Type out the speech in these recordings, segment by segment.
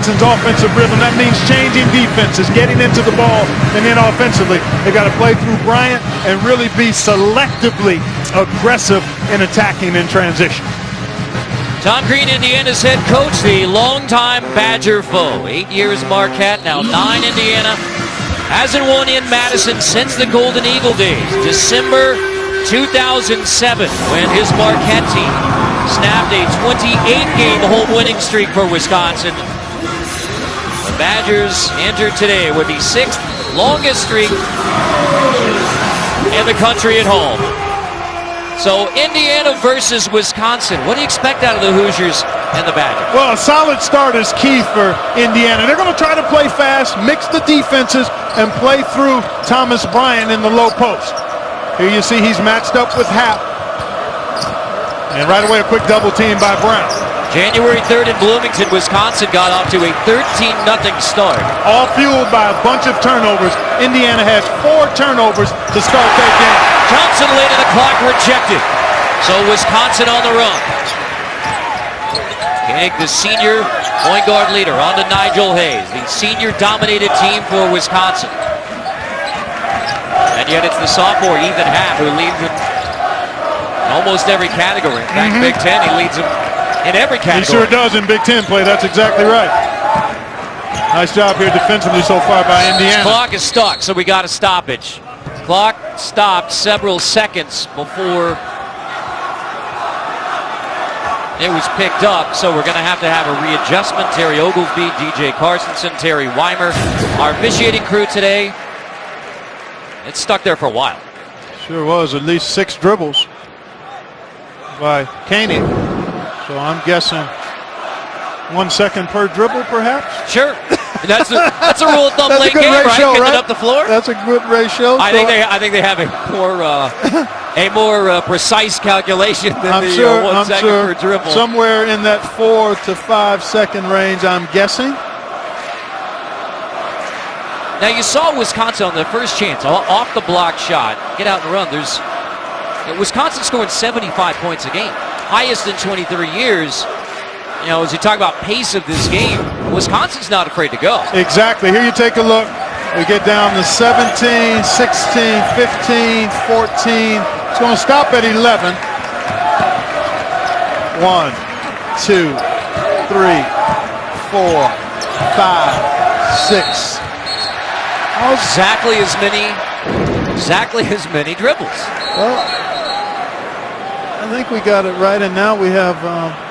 Wisconsin's offensive rhythm. That means changing defenses, getting into the ball, and then offensively, they got to play through Bryant and really be selectively aggressive in attacking in transition. Tom Green, Indiana's head coach, the longtime Badger foe. 8 years Marquette, now 9 Indiana. Hasn't won in Madison since the Golden Eagle days. December 2007, when his Marquette team snapped a 28-game home winning streak for Wisconsin. The Badgers entered today with the 6th longest streak in the country at home. So Indiana versus Wisconsin. What do you expect out of the Hoosiers and the Badgers? Well, a solid start is key for Indiana. They're going to try to play fast, mix the defenses, and play through Thomas Bryant in the low post. Here you see he's matched up with Happ. And right away a quick double team by Brown. January 3rd in Bloomington, Wisconsin got off to a 13-0 start. All fueled by a bunch of turnovers. Indiana has 4 turnovers to start that game. Johnson late in the clock, rejected. So Wisconsin on the run. Koenig, the senior point guard leader, on to Nigel Hayes, the senior-dominated team for Wisconsin. And yet it's the sophomore Ethan Happ who leads in almost every category. In fact, Big Ten, he leads them in every category. He sure does in Big Ten play. That's exactly right. Nice job here defensively so far by Indiana. Clock is stuck, so we got a stoppage. Clock stopped several seconds before it was picked up, so we're going to have a readjustment. Terry Oglesby, DJ Carsonson, Terry Weimer, our officiating crew today. It's stuck there for a while. Sure was. At least 6 dribbles by Koenig. So I'm guessing 1 second per dribble, perhaps? Sure. That's a rule of thumb late game, ratio, right? Getting right? it up the floor. That's a good ratio. I think they have a more precise calculation than I'm the sure, 1 second per dribble. Somewhere in that 4 to 5 second range, I'm guessing. Now you saw Wisconsin on the first chance, off the block shot, get out and run. Wisconsin scoring 75 points a game, highest in 23 years. You know, as you talk about pace of this game, Wisconsin's not afraid to go. Exactly. Here you take a look. We get down to 17, 16, 15, 14. It's going to stop at 11. 1, 2, 3, 4, 5, 6. Exactly as many dribbles. Well, I think we got it right, and now we have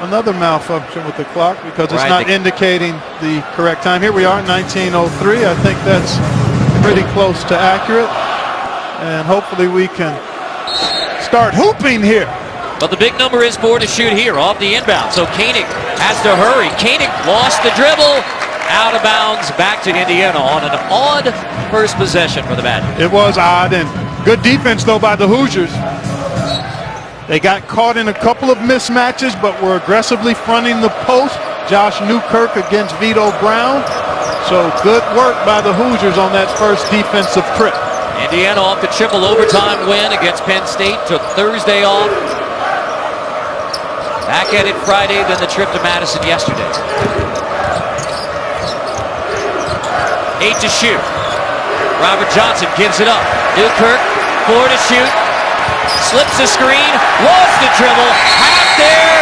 another malfunction with the clock because it's not indicating the correct time. Here we are, 19:03. I think that's pretty close to accurate, and hopefully we can start hooping here. But the big number is 4 to shoot here off the inbound, so Koenig has to hurry. Koenig lost the dribble, out of bounds, back to Indiana on an odd first possession for the Badgers. It was odd, and good defense, though, by the Hoosiers. They got caught in a couple of mismatches, but were aggressively fronting the post. Josh Newkirk against Vito Brown. So good work by the Hoosiers on that first defensive trip. Indiana off the triple overtime win against Penn State. Took Thursday off. Back at it Friday, then the trip to Madison yesterday. 8 to shoot. Robert Johnson gives it up. Newkirk, 4 to shoot. Slips the screen, lost the dribble, half there,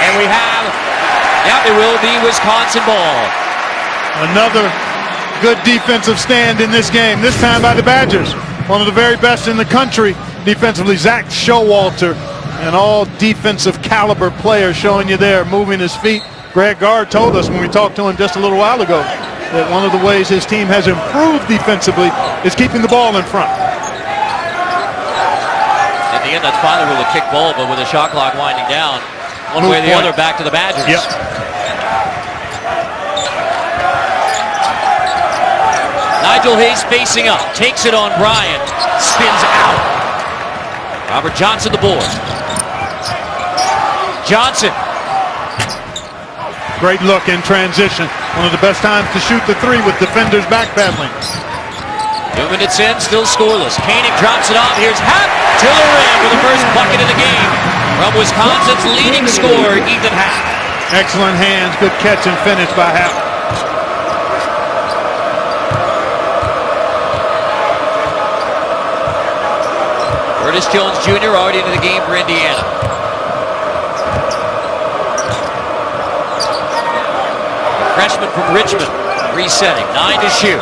and we have, it will be Wisconsin ball. Another good defensive stand in this game, this time by the Badgers. One of the very best in the country defensively, Zach Showalter, an all defensive caliber player showing you there, moving his feet. Greg Gard told us when we talked to him just a little while ago that one of the ways his team has improved defensively is keeping the ball in front. In the end, that's finally ruled a kick ball, but with the shot clock winding down, one way or the other, back to the Badgers. Yep. Nigel Hayes facing up, takes it on Bryant, spins out. Robert Johnson the board. Johnson. Great look in transition. One of the best times to shoot the 3 with defenders backpedaling. 2 minutes in, still scoreless. Koenig drops it off. Here's Happ to the rim for the first bucket of the game from Wisconsin's leading scorer, Ethan Happ. Excellent hands, good catch and finish by Happ. Curtis Jones Jr. already into the game for Indiana. Freshman from Richmond, resetting, 9 to shoot.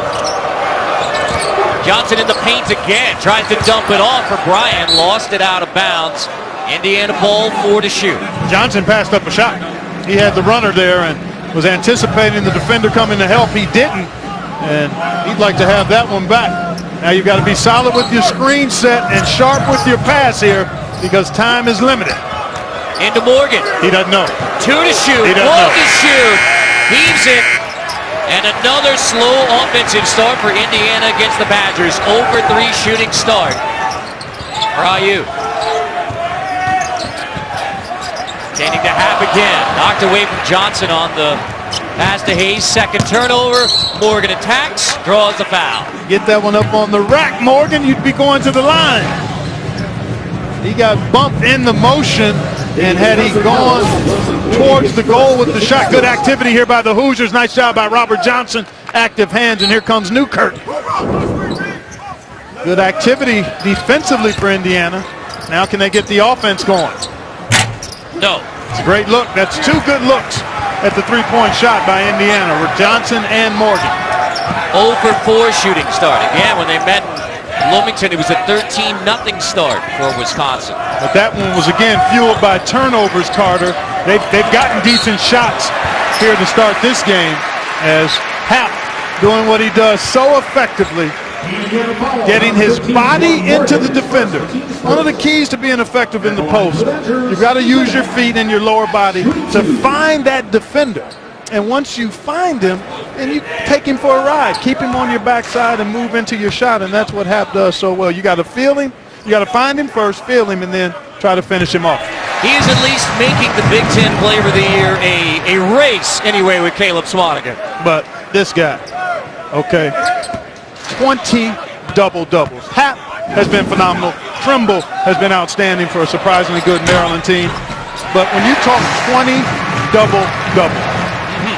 Johnson in the paint again, tries to dump it off for Bryant, lost it out of bounds. Indiana ball, 4 to shoot. Johnson passed up a shot. He had the runner there and was anticipating the defender coming to help. He didn't, and he'd like to have that one back. Now you've got to be solid with your screen set and sharp with your pass here because time is limited. Into Morgan. He doesn't know. 2 to shoot, 1 to shoot. Heaves it, and another slow offensive start for Indiana against the Badgers. 0 for 3 shooting start for IU. Standing to Happ again, knocked away from Johnson on the pass to Hayes. Second turnover. Morgan attacks, draws the foul. Get that one up on the rack, Morgan. You'd be going to the line. He got bumped in the motion, and had he gone towards the goal with the shot, good activity here by the Hoosiers. Nice job by Robert Johnson. Active hands, and here comes Newkirk. Good activity defensively for Indiana. Now can they get the offense going? No. It's a great look. That's 2 good looks at the three-point shot by Indiana with Johnson and Morgan. 0 for 4 shooting start. Again, when they met Bloomington, it was a 13-0 start for Wisconsin. But that one was again fueled by turnovers, Carter. They've gotten decent shots here to start this game as Happ doing what he does so effectively, getting his body into the defender. One of the keys to being effective in the post, you've got to use your feet and your lower body to find that defender. And once you find him, then you take him for a ride. Keep him on your backside and move into your shot, and that's what Happ does so well. You got to feel him. You got to find him first, feel him, and then try to finish him off. He is at least making the Big Ten Player of the Year a race anyway with Caleb Swanigan. But this guy, okay, 20 double-doubles. Happ has been phenomenal. Trimble has been outstanding for a surprisingly good Maryland team. But when you talk 20 double-double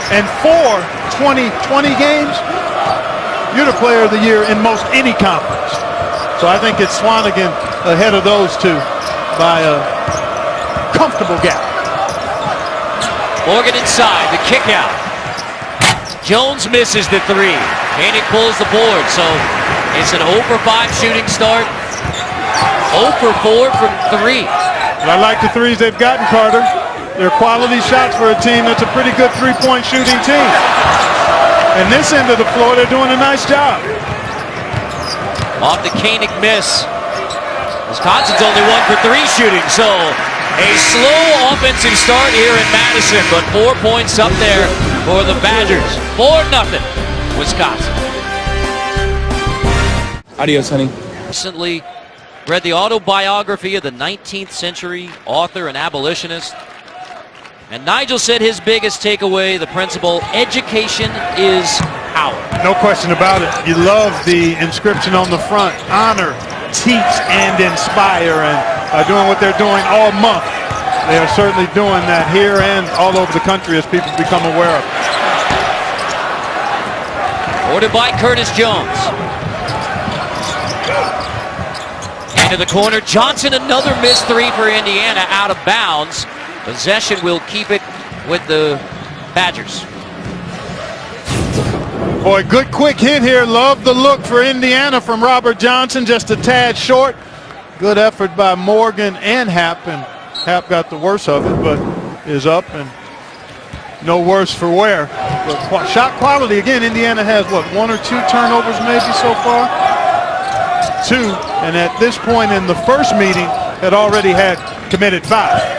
and 4 20-20 games, you're the Player of the Year in most any conference. So I think it's Swanigan ahead of those two by a comfortable gap. Morgan inside, the kick out. Jones misses the 3. Koenig pulls the board, so it's an 0 for 5 shooting start. 0 for 4 from 3. But I like the threes they've gotten, Carter. They're quality shots for a team that's a pretty good three-point shooting team. And this end of the floor, they're doing a nice job. Off the Koenig miss. Wisconsin's only 1 for 3 shooting, so a slow offensive start here in Madison, but 4 points up there for the Badgers. 4-0, Wisconsin. Adios, honey. Recently read the autobiography of the 19th century author and abolitionist. And Nigel said his biggest takeaway, the principle, education is power. No question about it. You love the inscription on the front, honor, teach, and inspire. And by doing what they're doing all month, they are certainly doing that here and all over the country as people become aware of it. Ordered by Curtis Jones. Into the corner, Johnson, another missed 3 for Indiana, out of bounds. Possession will keep it with the Badgers. Boy, good quick hit here. Love the look for Indiana from Robert Johnson, just a tad short. Good effort by Morgan and Happ, and Happ got the worst of it, but is up and no worse for wear. But shot quality, again, Indiana has, what, 1 or 2 turnovers maybe so far? 2, and at this point in the first meeting had already had committed 5.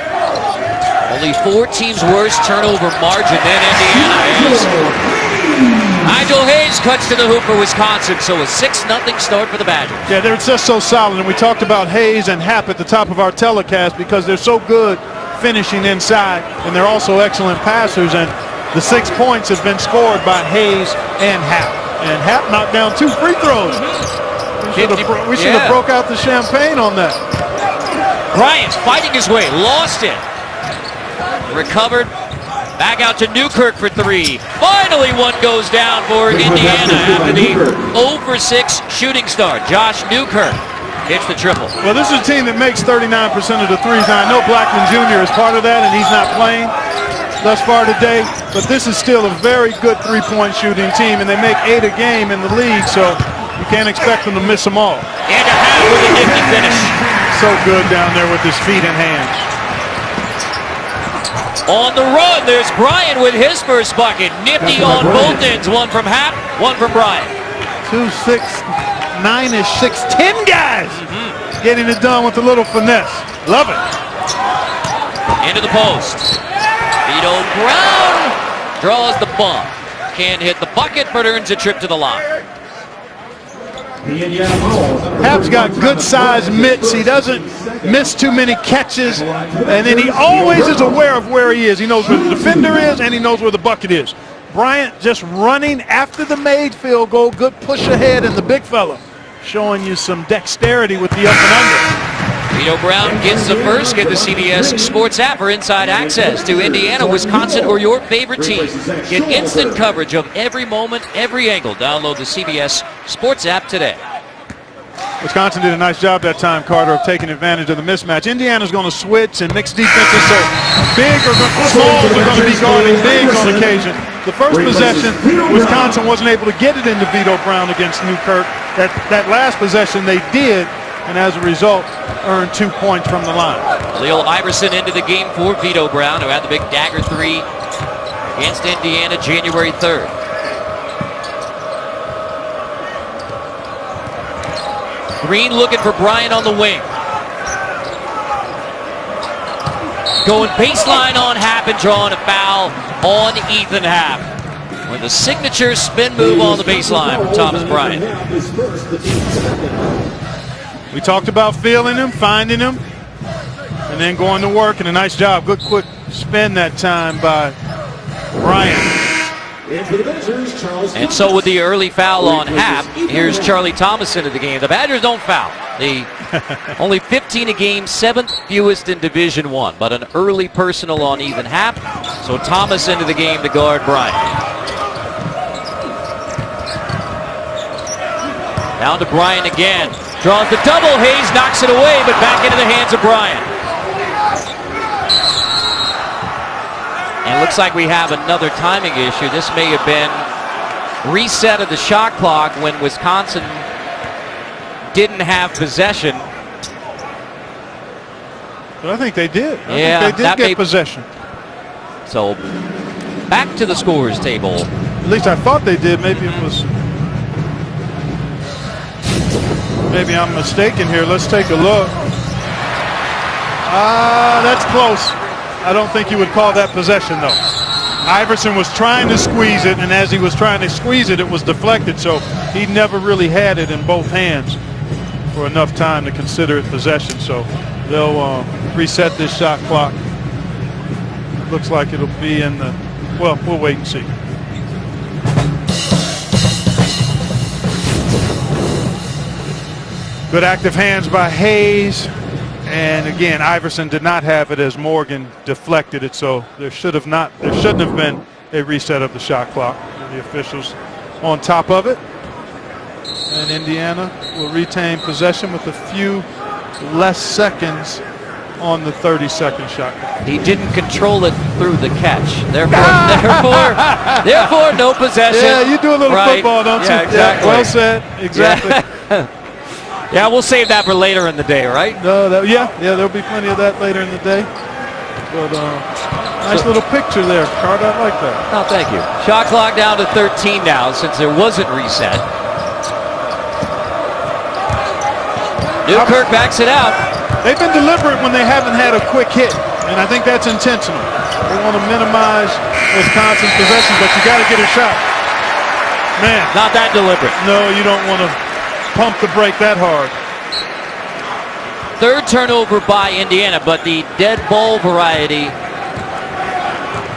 Only 4 teams worse turnover margin than Indiana is. Nigel Hayes cuts to the hoop for Wisconsin, so a 6-0 start for the Badgers. Yeah, they're just so solid, and we talked about Hayes and Happ at the top of our telecast because they're so good finishing inside, and they're also excellent passers, and the 6 points have been scored by Hayes and Happ. And Happ knocked down 2 free throws. We should have broke out the champagne on that. Bryant fighting his way, lost it. Recovered, back out to Newkirk for 3. Finally one goes down for Indiana after the 0 for 6 shooting start. Josh Newkirk. hits the triple. Well, this is a team that makes 39% of the threes. Now, I know Blackman Jr. is part of that, and he's not playing thus far today, but this is still a very good three-point shooting team, and they make 8 a game in the league, so you can't expect them to miss them all. And a half with a nifty finish. So good down there with his feet and hands. On the run, there's Bryant with his first bucket. Nifty on both ends. One from Happ, one from Bryant. 2, 6, 9-ish, 6, 10 guys getting it done with a little finesse. Love it. Into the post. Vito Brown draws the bump. Can't hit the bucket, but earns a trip to the line. Happ's got good size mitts. He doesn't miss too many catches. And then he always is aware of where he is. He knows where the defender is, and he knows where the bucket is. Bryant just running after the made field goal. Good push ahead, and the big fella showing you some dexterity with the up and under. Vito Brown gets the first. Get the CBS Sports app for inside access to Indiana, Wisconsin, or your favorite team. Get instant coverage of every moment, every angle. Download the CBS Sports app today. Wisconsin did a nice job that time, Carter, of taking advantage of the mismatch. Indiana's going to switch and mix defenses, so big or smalls are going to be guarding bigs on occasion. The first possession, Wisconsin wasn't able to get it into Vito Brown against Newkirk. That last possession they did, and as a result, earned 2 points from the line. Leo Iverson into the game for Vito Brown, who had the big dagger three against Indiana January 3rd. Green looking for Bryant on the wing. Going baseline on Happ and drawing a foul on Ethan Happ. With a signature spin move on the baseline from Thomas Bryant. We talked about feeling him, finding him, and then going to work, and a nice job. Good quick spin that time by Bryant. And so with the early foul on Happ, here's Charlie Thomas into the game. The Badgers don't foul. Only 15 a game, 7th fewest in Division I, but an early personal on Ethan Happ. So Thomas into the game to guard Bryant. Down to Bryant again. Draws the double. Hayes knocks it away, but back into the hands of Bryant. And it looks like we have another timing issue. This may have been reset of the shot clock when Wisconsin didn't have possession. But I think they did. I think they did get possession. So back to the scorers table. At least I thought they did. Maybe it was. Maybe I'm mistaken here. Let's take a look. That's close. I don't think you would call that possession, though. Iverson was trying to squeeze it, and as he was trying to squeeze it, it was deflected, so he never really had it in both hands for enough time to consider it possession. So they'll reset this shot clock. Looks like it'll be in the, well, we'll wait and see. Good active hands by Hayes. And again, Iverson did not have it as Morgan deflected it, so there shouldn't have been a reset of the shot clock. The officials on top of it. And Indiana will retain possession with a few less seconds on the 30-second shot clock. He didn't control it through the catch. Therefore, no possession. Yeah, you do a little football, don't you? Yeah, exactly. Yeah, well said. Exactly. Yeah, we'll save that for later in the day, right? No, there'll be plenty of that later in the day. But nice little picture there, Carter. I like that. Oh, thank you. Shot clock down to 13 now since there wasn't reset. Newkirk backs it out. They've been deliberate when they haven't had a quick hit, and I think that's intentional. They want to minimize Wisconsin's possession, but you got to get a shot. Man. Not that deliberate. No, you don't want to pump the brake that hard. Third turnover by Indiana, but the dead ball variety,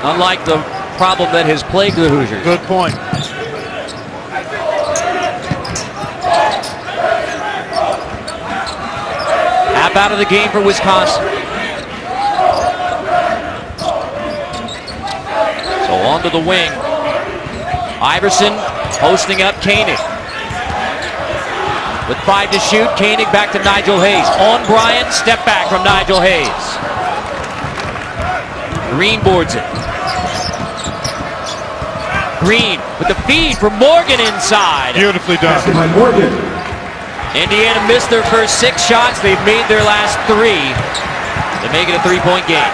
unlike the problem that has plagued the Hoosiers. Good point. Happ out of the game for Wisconsin. So onto the wing. Iverson posting up Koenig. with 5 to shoot. Koenig back to Nigel Hayes. On Bryant, step back from Nigel Hayes. Green boards it. Green with the feed from Morgan inside. Beautifully done. Indiana missed their first 6 shots. They've made their last 3 to make it a 3-point game.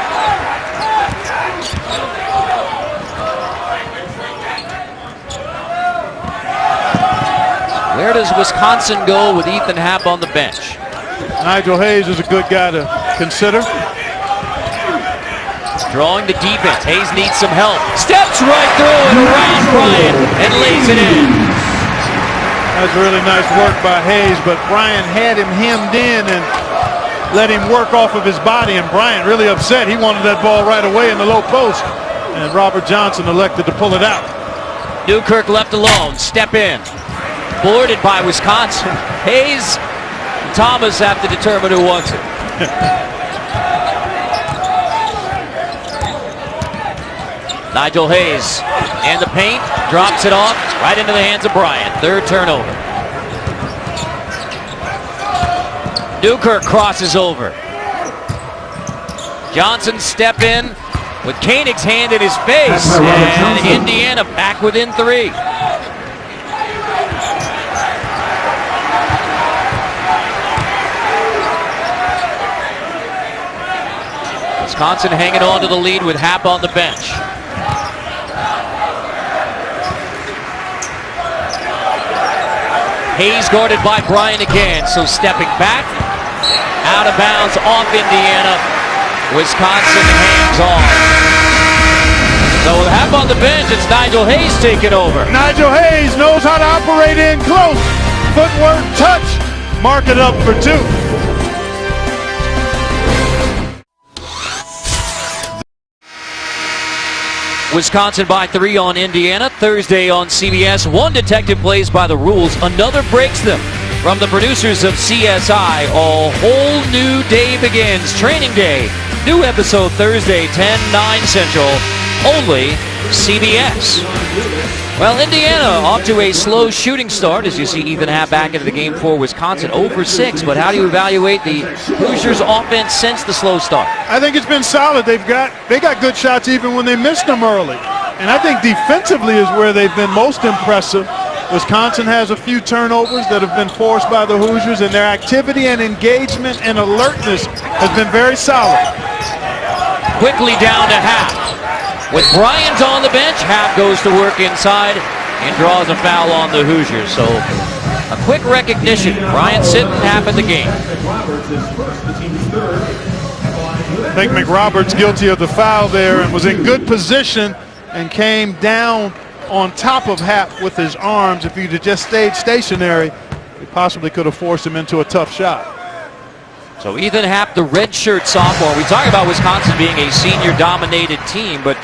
Where does Wisconsin go with Ethan Happ on the bench? Nigel Hayes is a good guy to consider. Drawing the defense. Hayes needs some help. Steps right through and around Bryant and lays it in. That's really nice work by Hayes, but Bryant had him hemmed in and let him work off of his body, and Bryant really upset. He wanted that ball right away in the low post, and Robert Johnson elected to pull it out. Newkirk left alone. Step in. Boarded by Wisconsin. Hayes and Thomas have to determine who wants it. Nigel Hayes in the paint, drops it off right into the hands of Bryant. 3rd turnover. Newkirk crosses over. Johnson step in with Koenig's hand in his face, and Indiana back within 3. Wisconsin hanging on to the lead with Happ on the bench. Hayes guarded by Bryant again, so stepping back, out of bounds, off Indiana. Wisconsin hangs on. So with Happ on the bench, it's Nigel Hayes taking over. Nigel Hayes knows how to operate in close. Footwork, touch, mark it up for 2. Wisconsin by 3 on Indiana. Thursday on CBS. One detective plays by the rules, another breaks them. From the producers of CSI, a whole new day begins. Training Day. New episode Thursday, 10/9 Central. Only CBS. Well, Indiana off to a slow shooting start as you see Ethan Happ back into the game for Wisconsin. 0 for 6, but how do you evaluate the Hoosiers offense since the slow start? I think it's been solid. They got good shots even when they missed them early. And I think defensively is where they've been most impressive. Wisconsin has a few turnovers that have been forced by the Hoosiers, and their activity and engagement and alertness has been very solid. Quickly down to Happ. With Bryant on the bench, Happ goes to work inside and draws a foul on the Hoosiers. So a quick recognition. Bryant sitting, Happ in the game. I think McRoberts guilty of the foul there and was in good position and came down on top of Happ with his arms. If he'd have just stayed stationary, he possibly could have forced him into a tough shot. So Ethan Happ, the redshirt sophomore. We talk about Wisconsin being a senior-dominated team, but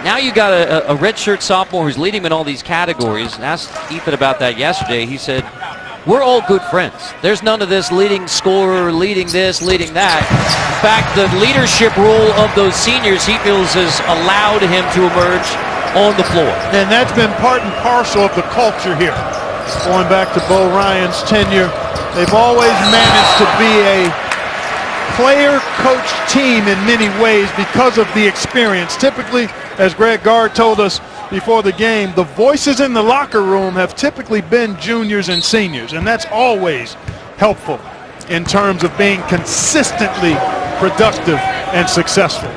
now you got a redshirt sophomore who's leading in all these categories. And asked Ethan about that yesterday. He said, we're all good friends. There's none of this leading scorer, leading this, leading that. In fact, the leadership role of those seniors he feels has allowed him to emerge on the floor. And that's been part and parcel of the culture here. Going back to Bo Ryan's tenure, they've always managed to be a player-coach team in many ways because of the experience. Typically, as Greg Gard told us before the game, the voices in the locker room have typically been juniors and seniors, and that's always helpful in terms of being consistently productive and successful.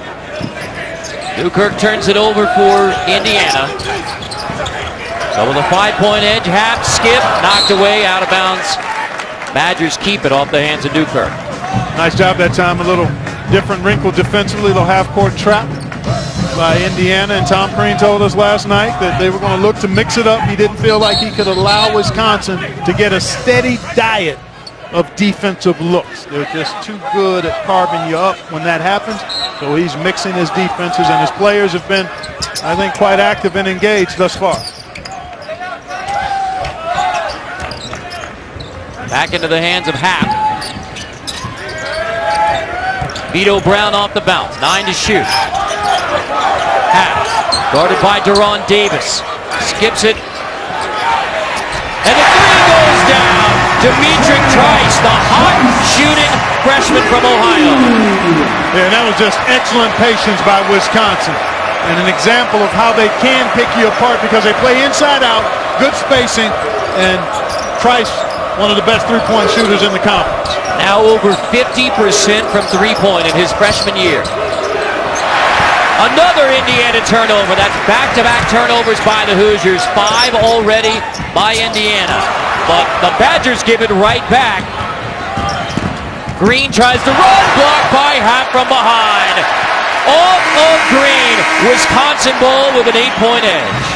Newkirk turns it over for Indiana. So with a 5-point edge, Happ, skip, knocked away, out of bounds. Badgers keep it off the hands of Newkirk. Nice job that time. A little different wrinkle defensively, a little half-court trap by Indiana. And Tom Crean told us last night that they were going to look to mix it up. He didn't feel like he could allow Wisconsin to get a steady diet of defensive looks. They're just too good at carving you up when that happens. So he's mixing his defenses, and his players have been, I think, quite active and engaged thus far. Back into the hands of Happ. Vito Brown off the bounce. 9 to shoot. Happ, guarded by Deron Davis. Skips it. And the three goes down. Demetric Trice, the hot shooting freshman from Ohio. Yeah, that was just excellent patience by Wisconsin. And an example of how they can pick you apart because they play inside out, good spacing, and Trice, one of the best three-point shooters in the conference. Now over 50% from three-point in his freshman year. Another Indiana turnover. That's back-to-back turnovers by the Hoosiers. 5 already by Indiana. But the Badgers give it right back. Green tries to run, blocked by Happ from behind. Off of Green, Wisconsin ball with an 8-point edge.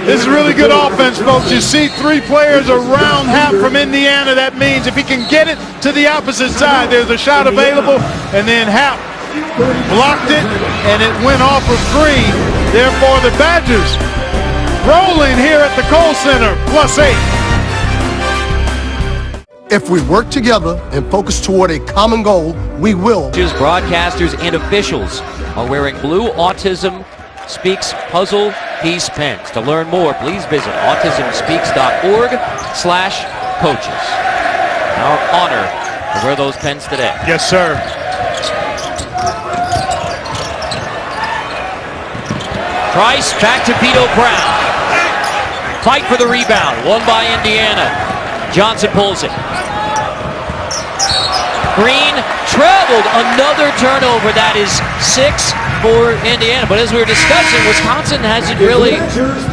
This is really good offense, folks. You see 3 players around Happ from Indiana. That means if he can get it to the opposite side, there's a shot available, and then Happ blocked it, and it went off of Green. Therefore, the Badgers rolling here at the Kohl Center, +8. If we work together and focus toward a common goal, we will. Broadcasters and officials are wearing blue Autism Speaks puzzle piece pens. To learn more, please visit autismspeaks.org/coaches. Our honor to wear those pens today. Yes, sir. Trice back to Vito Brown. Fight for the rebound. Won by Indiana. Johnson pulls it. Green traveled. Another turnover. That is 6 for Indiana. But as we were discussing, Wisconsin hasn't really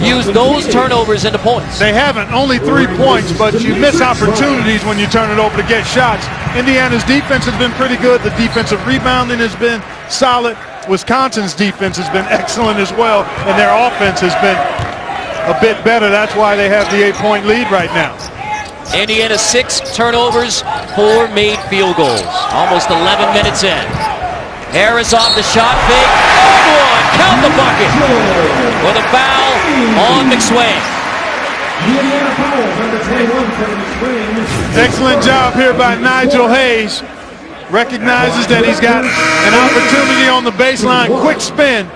used those turnovers into points. They haven't. Only 3 points, but you miss opportunities when you turn it over to get shots. Indiana's defense has been pretty good. The defensive rebounding has been solid. Wisconsin's defense has been excellent as well, and their offense has been a bit better. That's why they have the 8-point lead right now. Indiana 6 turnovers, 4 made field goals. Almost 11 minutes in. Harris off the shot fake. And one. Count the bucket. With a foul on McSwain. Excellent job here by Nigel Hayes. Recognizes that he's got an opportunity on the baseline. Quick spin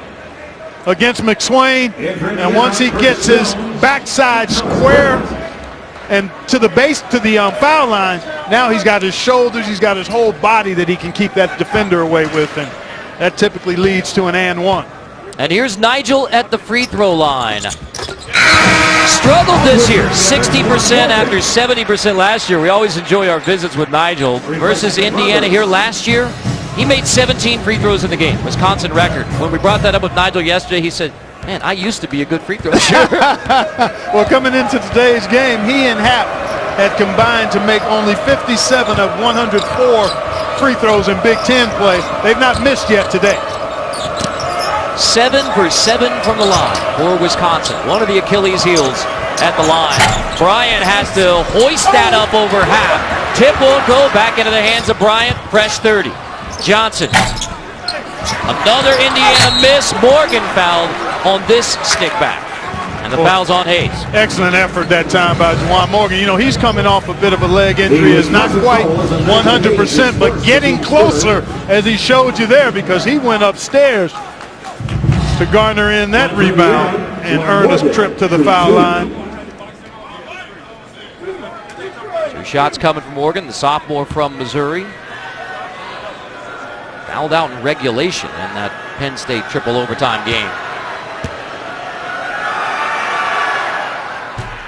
against McSwain. And once he gets his backside square and to the base, to the foul line, now he's got his shoulders, he's got his whole body that he can keep that defender away with, and that typically leads to an and one. And here's Nigel at the free throw line. Struggled this year, 60% after 70% last year. We always enjoy our visits with Nigel. Versus Indiana here last year, he made 17 free throws in the game, Wisconsin record. When we brought that up with Nigel yesterday, he said, man, I used to be a good free throw shooter. Well, coming into today's game, he and Happ had combined to make only 57 of 104 free throws in Big Ten play. They've not missed yet today. 7 for 7 from the line for Wisconsin. One of the Achilles heels at the line. Bryant has to hoist that up over Happ. Tip won't go, back into the hands of Bryant. Fresh 30. Johnson. Another Indiana miss. Morgan fouled on this stick back. And the foul's on Hayes. Excellent effort that time by Juwan Morgan. You know, he's coming off a bit of a leg injury. It's not quite 100%, but getting closer, as he showed you there, because he went upstairs to garner in that rebound and earn a trip to the foul line. 2 shots coming from Morgan, the sophomore from Missouri. Fouled out in regulation in that Penn State triple overtime game.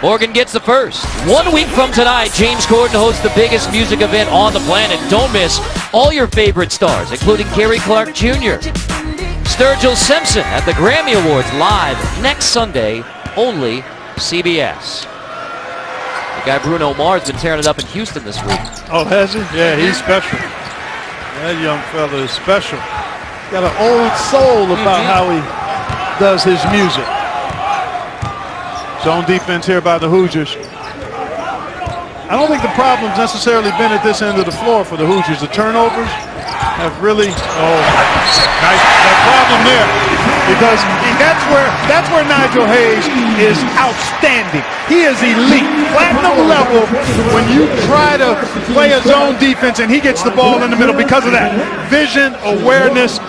Morgan gets the first. 1 week from tonight, James Corden hosts the biggest music event on the planet. Don't miss all your favorite stars, including Gary Clark Jr., Sturgill Simpson at the Grammy Awards live next Sunday, only CBS. The guy Bruno Mars has been tearing it up in Houston this week. Oh, has he? Yeah, he's special. That young fella is special. Got an old soul about how he does his music. Zone defense here by the Hoosiers. I don't think the problem's necessarily been at this end of the floor for the Hoosiers. The turnovers have really, nice that problem there, because that's where Nigel Hayes is outstanding. He is elite, platinum level when you try to play a zone defense and he gets the ball in the middle because of that vision, awareness,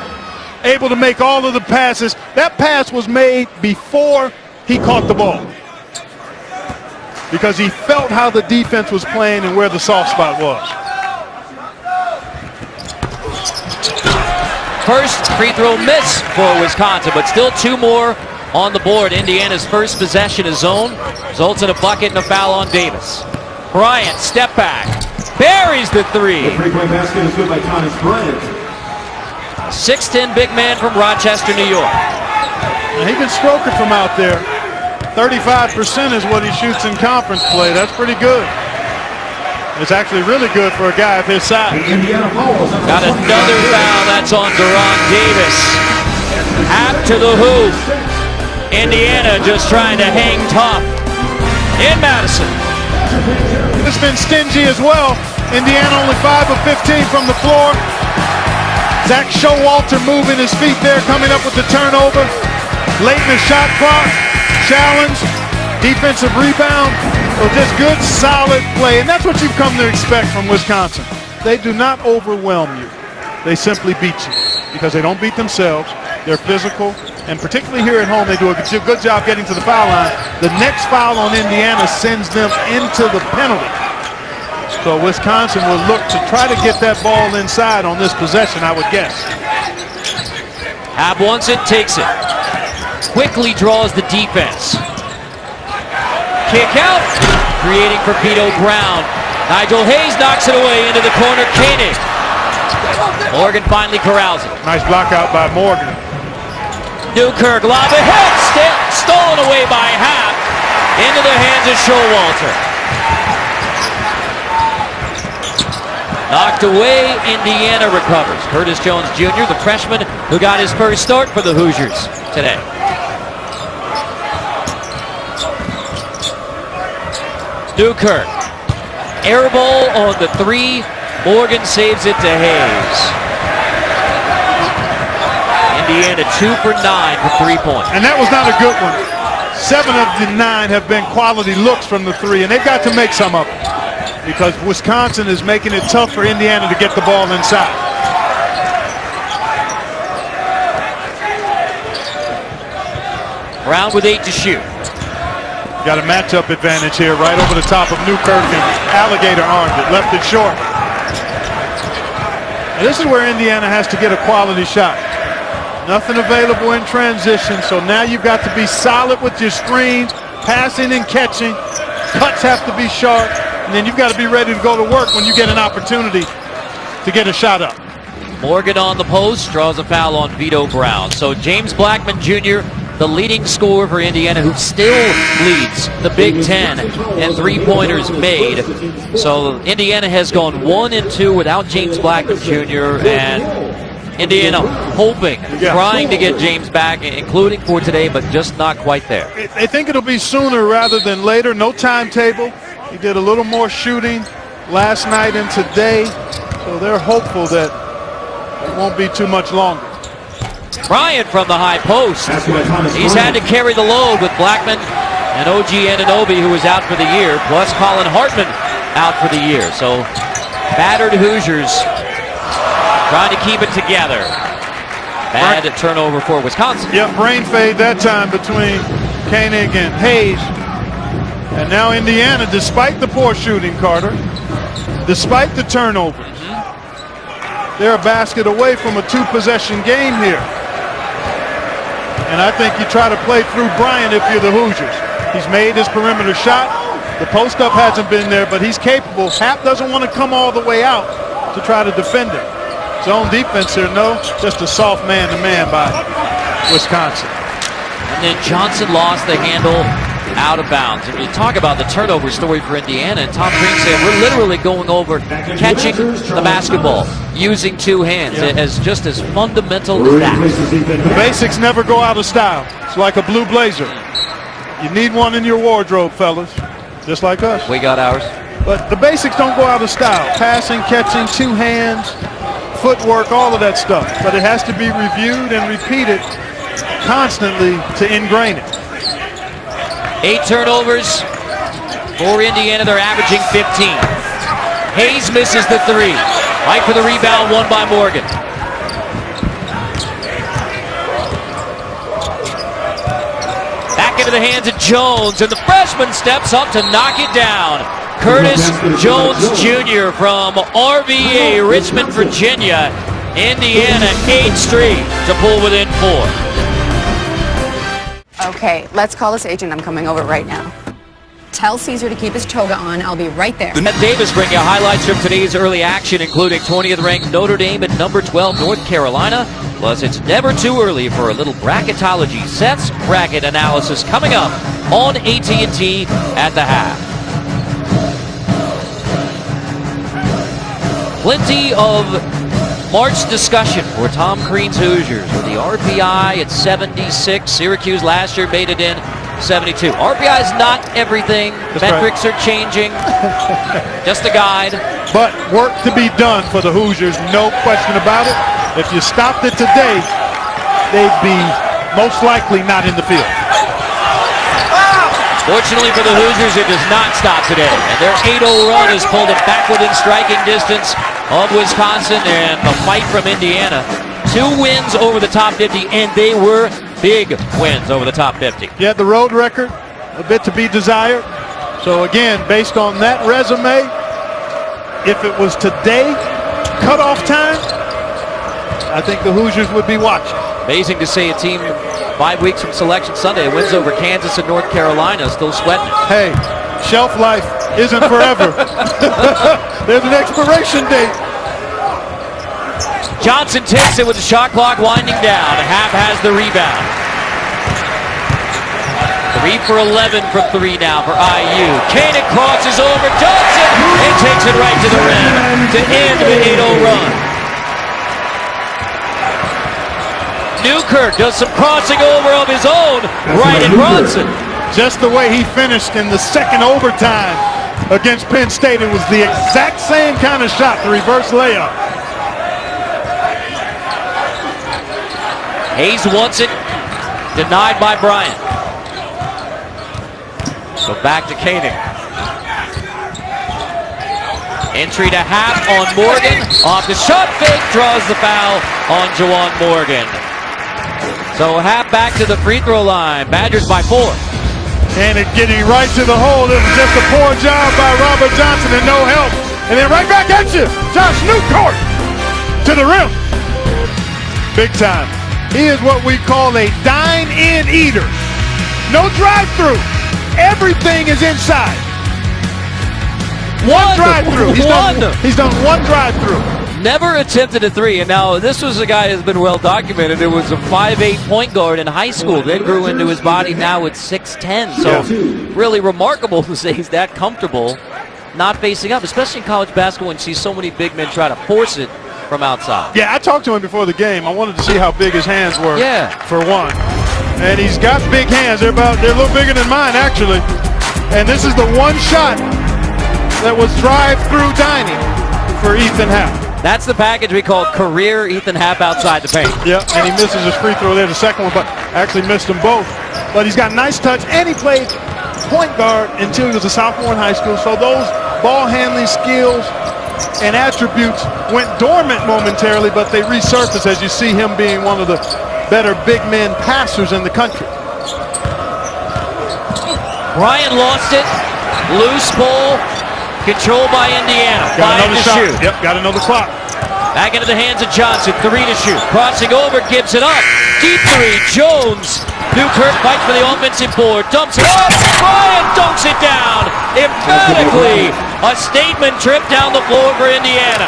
able to make all of the passes. That pass was made before he caught the ball. because he felt how the defense was playing and where the soft spot was. First free throw miss for Wisconsin, but still 2 more on the board. Indiana's first possession is zone. Results in a bucket and a foul on Davis. Bryant, step back. Buries the 3. The three-point basket is good by Thomas Bryant. 6'10" big man from Rochester, New York. And he can stroke it from out there. 35% is what he shoots in conference play. That's pretty good. It's actually really good for a guy of his size. Got another foul. That's on Deron Davis. Half to the hoop. Indiana just trying to hang tough in Madison. It's been stingy as well. Indiana only 5 of 15 from the floor. Zach Showalter moving his feet there, coming up with the turnover. Late in the shot clock. Challenge. Defensive rebound. So just good, solid play. And that's what you've come to expect from Wisconsin. They do not overwhelm you. They simply beat you because they don't beat themselves. They're physical. And particularly here at home, they do a good job getting to the foul line. The next foul on Indiana sends them into the penalty. So Wisconsin will look to try to get that ball inside on this possession, I would guess. Hab wants it, takes it. Quickly draws the defense. Kick out, creating for Vito Brown. Nigel Hayes knocks it away into the corner. Koenig. Morgan finally corrals it. Nice block out by Morgan. Newkirk, lob ahead, stolen away by Hab. Into the hands of Showalter. Knocked away, Indiana recovers. Curtis Jones Jr., the freshman who got his first start for the Hoosiers today. Newkirk, air ball on the 3. Morgan saves it to Hayes. Indiana 2 for 9 for 3-point. And that was not a good one. 7 of the 9 have been quality looks from the 3, and they've got to make some of them because Wisconsin is making it tough for Indiana to get the ball inside. Brown with 8 to shoot. Got a matchup advantage here right over the top of Newkirk, and Alligator armed it, left it short. And this is where Indiana has to get a quality shot. Nothing available in transition, so now you've got to be solid with your screens, passing and catching. Cuts have to be sharp, and then you've got to be ready to go to work when you get an opportunity to get a shot up. Morgan on the post, draws a foul on Vito Brown. So James Blackman Jr., the leading scorer for Indiana, who still leads the Big Ten in 3-pointers made. So Indiana has gone 1 and 2 without James Blackman Jr., and Indiana hoping, trying to get James back, including for today, but just not quite there. I think it'll be sooner rather than later. No timetable. He did a little more shooting last night and today, so they're hopeful that it won't be too much longer. Bryant from the high post. He's had to carry the load with Blackman and OG Anunoby, who was out for the year, plus Colin Hartman out for the year. So battered Hoosiers trying to keep it together. Bad turnover for Wisconsin. Yep, brain fade that time between Koenig and Hayes. And now Indiana, despite the poor shooting, Carter, despite the turnovers, they're a basket away from a 2-possession game here. And I think you try to play through Bryant if you're the Hoosiers. He's made his perimeter shot. The post-up hasn't been there, but he's capable. Hap doesn't want to come all the way out to try to defend it. Zone defense here, no, just a soft man-to-man by Wisconsin. And then Johnson lost the handle out of bounds. And you talk about the turnover story for Indiana, and Tom Green said we're literally going over catching the basketball using 2 hands as just as fundamental as that. The basics never go out of style. It's like a blue blazer. You need one in your wardrobe, fellas, just like us. We got ours. But the basics don't go out of style. Passing, catching, 2 hands, footwork, all of that stuff. But it has to be reviewed and repeated constantly to ingrain it. 8 turnovers for Indiana. They're averaging 15. Hayes misses the 3. Right for the rebound, won by Morgan. Back into the hands of Jones, and the freshman steps up to knock it down. Curtis Jones Jr. from RVA, Richmond, Virginia. Indiana 8th Street to pull within 4. Okay, let's call this agent. I'm coming over right now. Tell Caesar to keep his toga on. I'll be right there. Matt Davis bringing you highlights from today's early action, including 20th ranked Notre Dame and number 12 North Carolina. Plus, it's never too early for a little bracketology. Seth's bracket analysis coming up on AT&T at the half. Plenty of March discussion for Tom Crean's Hoosiers with the RPI at 76. Syracuse last year made it in 72. RPI is not everything. Metrics are changing. Just a guide. But work to be done for the Hoosiers, no question about it. If you stopped it today, they'd be most likely not in the field. Fortunately for the Hoosiers, it does not stop today. And their 8-0 run has pulled them back within striking distance of Wisconsin and a fight from Indiana. 2 wins over the top 50, and they were big wins over the top 50. Yeah, the road record, a bit to be desired. So again, based on that resume, if it was today, cutoff time, I think the Hoosiers would be watching. Amazing to see a team 5 weeks from Selection Sunday wins over Kansas and North Carolina, still sweating. Hey, shelf life isn't forever. There's an expiration date. Johnson takes it with the shot clock winding down. Hap has the rebound. 3 for 11 from 3 now for IU. Koenig crosses over Johnson and takes it right to the rim to end the 8-0 run. Newkirk does some crossing over of his own right at Bronson. Just the way he finished in the second overtime against Penn State, it was the exact same kind of shot, the reverse layup. Hayes wants it, denied by Bryant. So back to Koenig. Entry to Hap on Morgan. Off the shot fake, draws the foul on Juwan Morgan. So Hap back to the free throw line. Badgers by 4. And it getting right to the hole. It was just a poor job by Robert Johnson and no help. And then right back at you, Josh Newkirk to the rim. Big time. He is what we call a dine-in eater. No drive-through. Everything is inside. One drive-through. He's done one drive-through. Never attempted a 3, and now this was a guy that's been well documented. It was a 5'8" point guard in high school, then grew into his body. Now it's 6'10", so really remarkable to say he's that comfortable not facing up, especially in college basketball when you see so many big men try to force it from outside. Yeah, I talked to him before the game. I wanted to see how big his hands were, for one. And he's got big hands. They're a little bigger than mine, actually. And this is the one shot that was drive-through dining for Ethan Hap. That's the package we call career Ethan Hap outside the paint. Yeah, and he misses his free throw there, the second one, but actually missed them both. But he's got nice touch, and he played point guard until he was a sophomore in high school. So those ball handling skills and attributes went dormant momentarily, but they resurfaced as you see him being one of the better big men passers in the country. Bryant lost it. Loose ball. Controlled by Indiana. Got another shot. Shoot. Yep, got another clock. Back into the hands of Johnson. 3 to shoot. Crossing over, gives it up. Deep 3. Jones. Newkirk fights for the offensive board. Dumps it up. Bryant dunks it down. Emphatically. A statement trip down the floor for Indiana.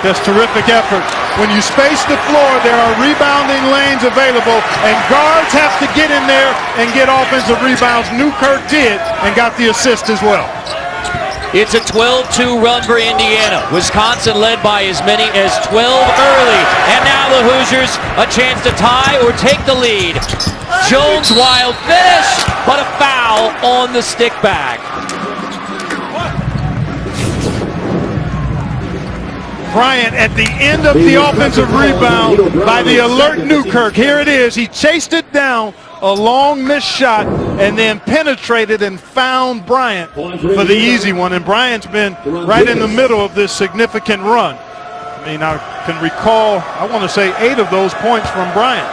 Just terrific effort. When you space the floor, there are rebounding lanes available, and guards have to get in there and get offensive rebounds. Newkirk did and got the assist as well. It's a 12-2 run for Indiana. Wisconsin led by as many as 12 early. And now the Hoosiers a chance to tie or take the lead. Jones wild finish, but a foul on the stick back. Bryant at the end of the offensive rebound by the alert Newkirk. Here it is. He chased it down, a long missed shot, and then penetrated and found Bryant for the easy one. And Bryant's been right in the middle of this significant run. I mean, I can recall, I want to say 8 of those points from Bryant,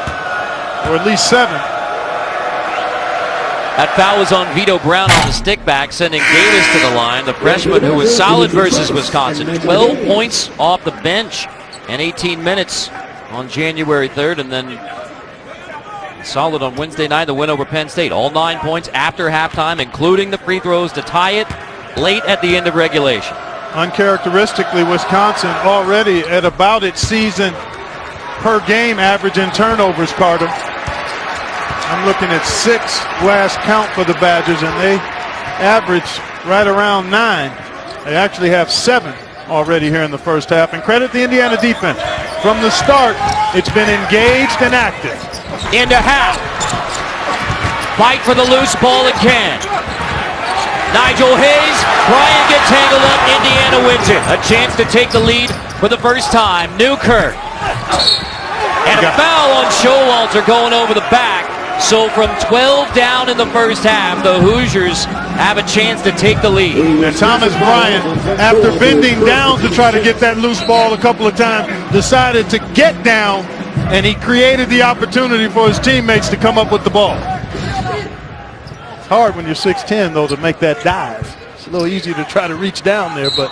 or at least 7. That foul was on Vito Brown on the stick back, sending Davis to the line, the freshman who was solid versus Wisconsin. 12 points off the bench in 18 minutes on January 3rd, and then solid on Wednesday night, the win over Penn State. All 9 points after halftime, including the free throws to tie it late at the end of regulation. Uncharacteristically, Wisconsin already at about its season per game average in turnovers, Carter. I'm looking at 6 last count for the Badgers, and they average right around 9. They actually have 7 already here in the first half. And credit the Indiana defense. From the start, it's been engaged and active. Into half. Fight for the loose ball again. Nigel Hayes, Bryant gets tangled up, Indiana wins it. A chance to take the lead for the first time. Newkirk. And a foul on Showalter going over the back. So from 12 down in the first half, the Hoosiers have a chance to take the lead. And Thomas Bryant, after bending down to try to get that loose ball a couple of times, decided to get down, and he created the opportunity for his teammates to come up with the ball. It's hard when you're 6'10", though, to make that dive. It's a little easier to try to reach down there, but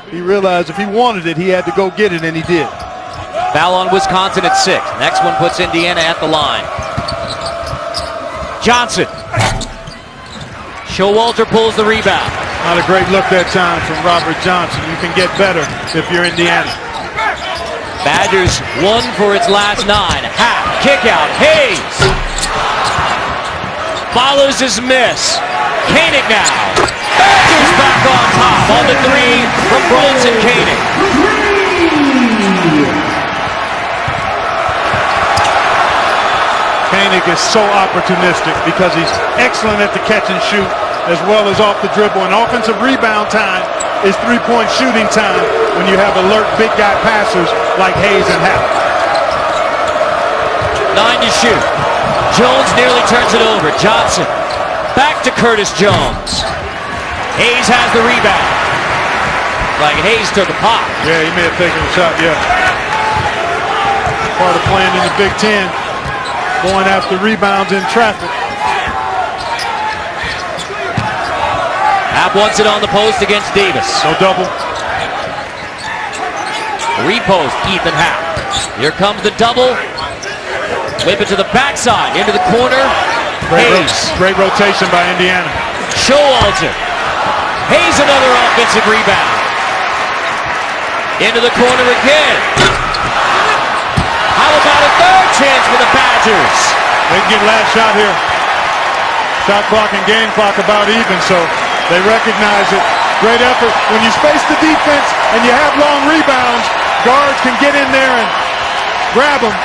he realized if he wanted it, he had to go get it, and he did. Foul on Wisconsin at 6. Next one puts Indiana at the line. Johnson. Showalter pulls the rebound. Not a great look that time from Robert Johnson. You can get better if you're Indiana. Badgers 1 for its last 9. Half, kick out, Hayes. Follows his miss. Koenig now. Badgers back on top on the 3 from Bronson Koenig. Koenig is so opportunistic because he's excellent at the catch and shoot as well as off the dribble. And offensive rebound time is three-point shooting time when you have alert big guy passers like Hayes and Happ. 9 to shoot. Jones nearly turns it over. Johnson back to Curtis Jones. Hayes has the rebound. Like Hayes took a pop. Yeah, he may have taken a shot, yeah. Part of playing in the Big Ten. Going after rebounds in traffic. Happ wants it on the post against Davis. No double. Repost, Ethan Happ. Here comes the double. Whip it to the backside, into the corner. Great rotation by Indiana. Showalter. Hayes another offensive rebound. Into the corner again. How about a third chance for the Badgers? They can get last shot here. Shot clock and game clock about even, so they recognize it. Great effort. When you space the defense and you have long rebounds, guards can get in there and grab them.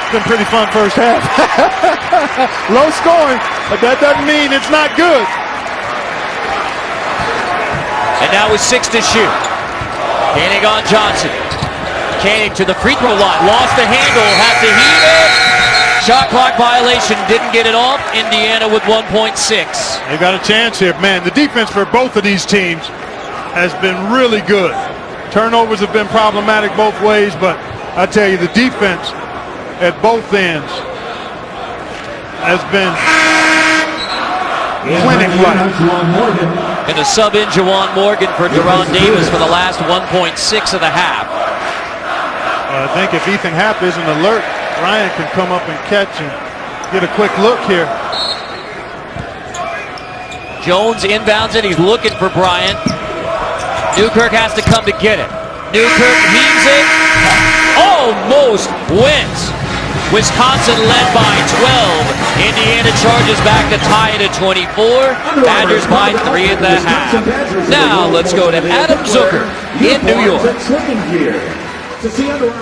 It's been pretty fun first half. Low scoring, but that doesn't mean it's not good. And now with 6 to shoot. Koenig on Johnson. Koenig to the free throw line. Lost the handle. Has to heat it. Shot clock violation. Didn't get it off. Indiana with 1.6. They've got a chance here. Man, the defense for both of these teams has been really good. Turnovers have been problematic both ways, but I tell you, the defense at both ends has been clinic-like. And a sub in Juwan Morgan for Deron Davis for the last 1.6 of the half. I think if Ethan Happ isn't alert, Bryant can come up and catch and get a quick look here. Jones inbounds it. He's looking for Bryant. Newkirk has to come to get it. Newkirk heaves it. Almost wins. Wisconsin led by 12. Indiana charges back to tie it at 24. Badgers by 3 at the half. Now let's go to Adam Zucker in New York.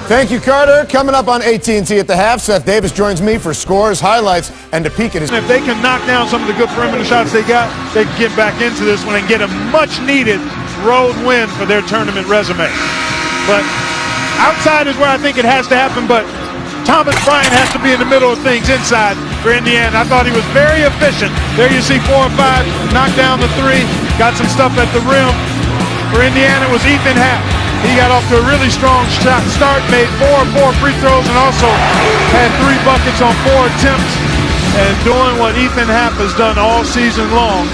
Thank you, Carter. Coming up on AT&T at the half, Seth Davis joins me for scores, highlights, and to peek at his... If they can knock down some of the good perimeter shots they got, they can get back into this one and get a much-needed road win for their tournament resume. But outside is where I think it has to happen, but Thomas Bryant has to be in the middle of things inside for Indiana. I thought he was very efficient. There you see 4 or 5, knocked down the 3, got some stuff at the rim. For Indiana was Ethan Happ. He got off to a really strong start, made 4 free throws, and also had 3 buckets on 4 attempts. and doing what Ethan Happ has done all season long,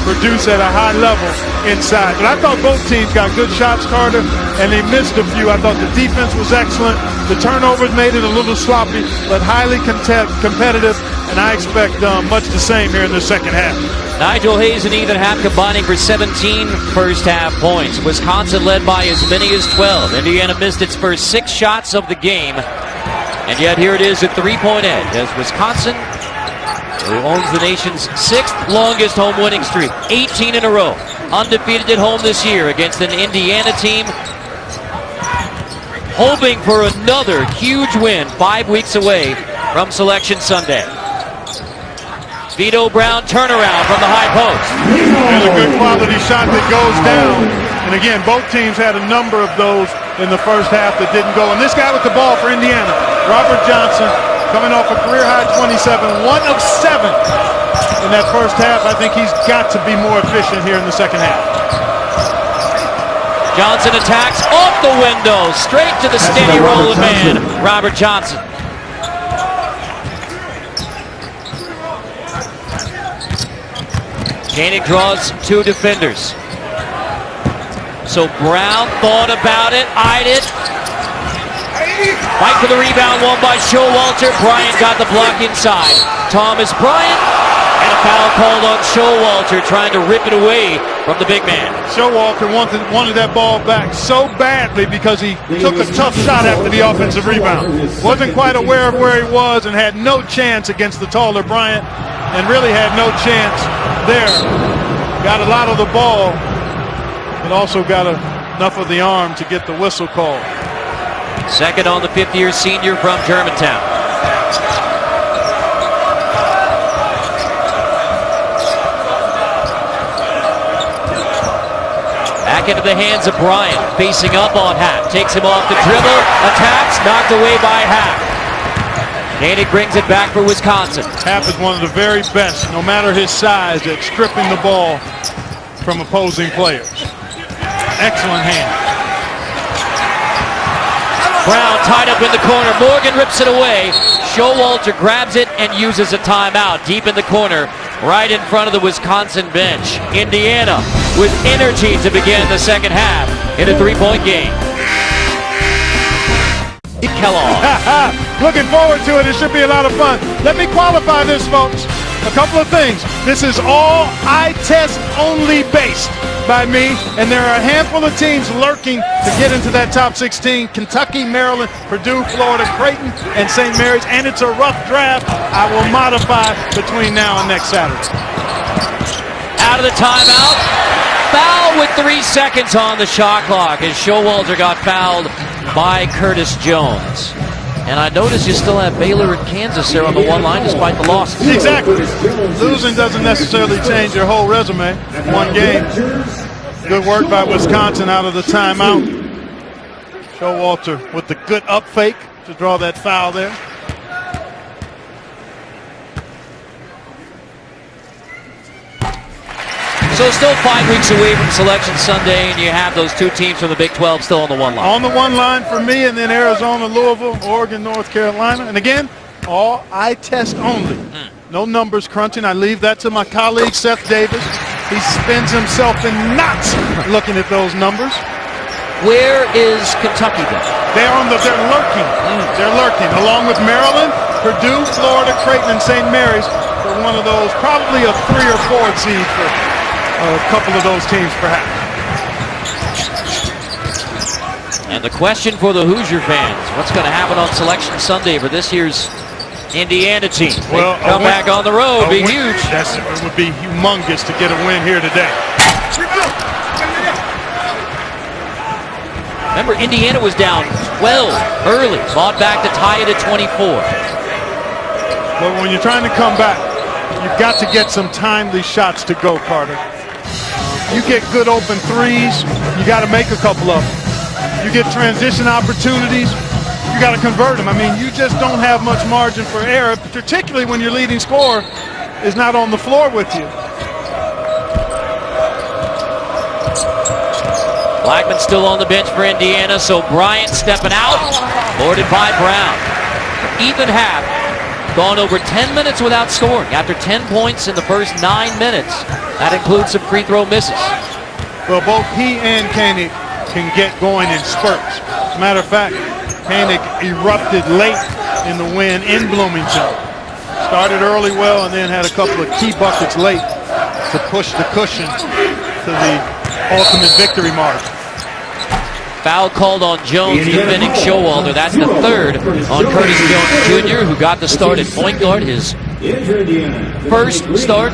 produce at a high level inside. But I thought both teams got good shots, Carter, and they missed a few. I thought the defense was excellent. The turnovers made it a little sloppy, but highly competitive, and I expect much the same here in the second half. Nigel Hayes and Ethan Happ combining for 17 first half points. Wisconsin led by as many as 12. Indiana missed its first 6 shots of the game, and yet here it is at 3-point edge as Wisconsin, who owns the nation's 6th longest home winning streak, 18 in a row, undefeated at home this year against an Indiana team hoping for another huge win 5 weeks away from Selection Sunday. Vito Brown turnaround from the high post. There's a good quality shot that goes down. And again, both teams had a number of those in the first half that didn't go. And this guy with the ball for Indiana, Robert Johnson, coming off a career-high 27, 1 of 7 in that first half. I think he's got to be more efficient here in the second half. Johnson attacks off the window, straight to the steady rolling man, Robert Johnson. Koenig draws 2 defenders. So Brown thought about it, eyed it. Fight for the rebound, won by Showalter. Bryant got the block inside. Thomas Bryant, and a foul called on Showalter, trying to rip it away from the big man. Showalter wanted that ball back so badly because he took a tough shot after the offensive rebound. Wasn't quite aware of where he was and had no chance against the taller Bryant, and really had no chance there. Got a lot of the ball, but also got enough of the arm to get the whistle call. Second on the 5th-year senior from Germantown. Back into the hands of Bryant, facing up on Happ. Takes him off the dribble, attacks, knocked away by Happ. Koenig brings it back for Wisconsin. Happ is one of the very best, no matter his size, at stripping the ball from opposing players. Excellent hand. Brown tied up in the corner. Morgan rips it away. Showalter grabs it and uses a timeout deep in the corner, right in front of the Wisconsin bench. Indiana with energy to begin the second half in a 3-point game. Kellogg. Looking forward to it. It should be a lot of fun. Let me qualify this, folks. A couple of things. This is all eye test only based by me, and there are a handful of teams lurking to get into that top 16. Kentucky, Maryland, Purdue, Florida, Creighton, and St. Mary's, and it's a rough draft. I will modify between now and next Saturday. Out of the timeout. Foul with 3 seconds on the shot clock as Showalter got fouled by Curtis Jones. And I notice you still have Baylor and Kansas there on the one line despite the losses. Exactly. Losing doesn't necessarily change your whole resume. One game. Good work by Wisconsin out of the timeout. Showalter with the good up fake to draw that foul there. So still 5 weeks away from Selection Sunday, and you have those 2 teams from the Big 12 still on the one line. On the one line for me, and then Arizona, Louisville, Oregon, North Carolina. And again, all eye test only. No numbers crunching. I leave that to my colleague, Seth Davis. He spins himself in knots looking at those numbers. Where is Kentucky then? They're lurking. They're lurking, along with Maryland, Purdue, Florida, Creighton, and St. Mary's for one of those, probably a 3 or 4 seed for a couple of those teams, perhaps. And the question for the Hoosier fans, what's going to happen on Selection Sunday for this year's Indiana team? Well, come back on the road, be huge. It would be humongous to get a win here today. Remember, Indiana was down 12 early, fought back to tie it at 24. But when you're trying to come back, you've got to get some timely shots to go, Carter. You get good open threes, you got to make a couple of them. You get transition opportunities, you got to convert them. I mean, you just don't have much margin for error, particularly when your leading scorer is not on the floor with you. Blackman still on the bench for Indiana, so Bryant stepping out, boarded by Brown. Ethan Happ gone over 10 minutes without scoring after 10 points in the first 9 minutes. That includes some free throw misses. Well, both he and Koenig can get going in spurts. As a matter of fact, Koenig erupted late in the win in Bloomington. Started early well and then had a couple of key buckets late to push the cushion to the ultimate victory margin. Foul called on Jones, defending Showalter. That's the third on Curtis Jones Jr., who got the start at point guard, his first start.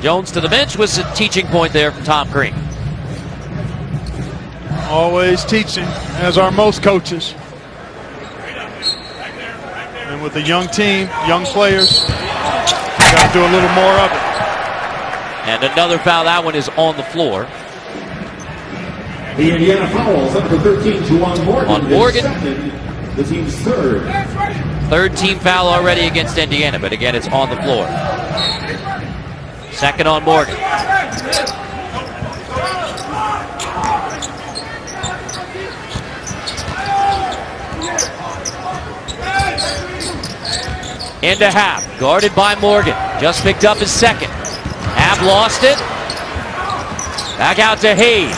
Jones to the bench was a teaching point there from Tom Green. Always teaching, as are most coaches. And with a young team, young players, you got to do a little more of it. And another foul. That one is on the floor. The Indiana fouls number 13 to Morgan. On Morgan. The team's third. Third team foul already against Indiana, but again, it's on the floor. Second on Morgan. Into Half, guarded by Morgan. Just picked up his second. Half lost it. Back out to Hayes.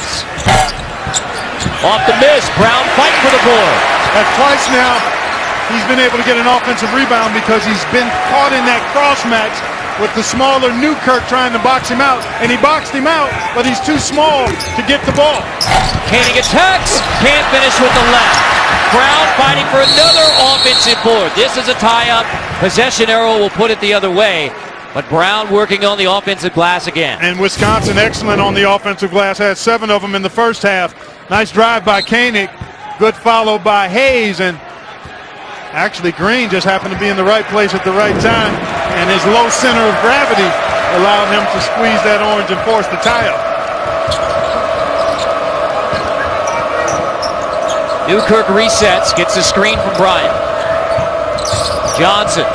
Off the miss. Brown fight for the board. Twice now, he's been able to get an offensive rebound because he's been caught in that cross match with the smaller Newkirk trying to box him out. And he boxed him out, but he's too small to get the ball. Koenig attacks. Can't finish with the left. Brown fighting for another offensive board. This is a tie-up. Possession arrow will put it the other way. But Brown working on the offensive glass again. And Wisconsin excellent on the offensive glass. Had 7 of them in the first half. Nice drive by Koenig. Good follow by Hayes. And actually Green just happened to be in the right place at the right time. And his low center of gravity allowed him to squeeze that orange and force the tie-up. Newkirk resets. Gets a screen from Bryant. Johnson.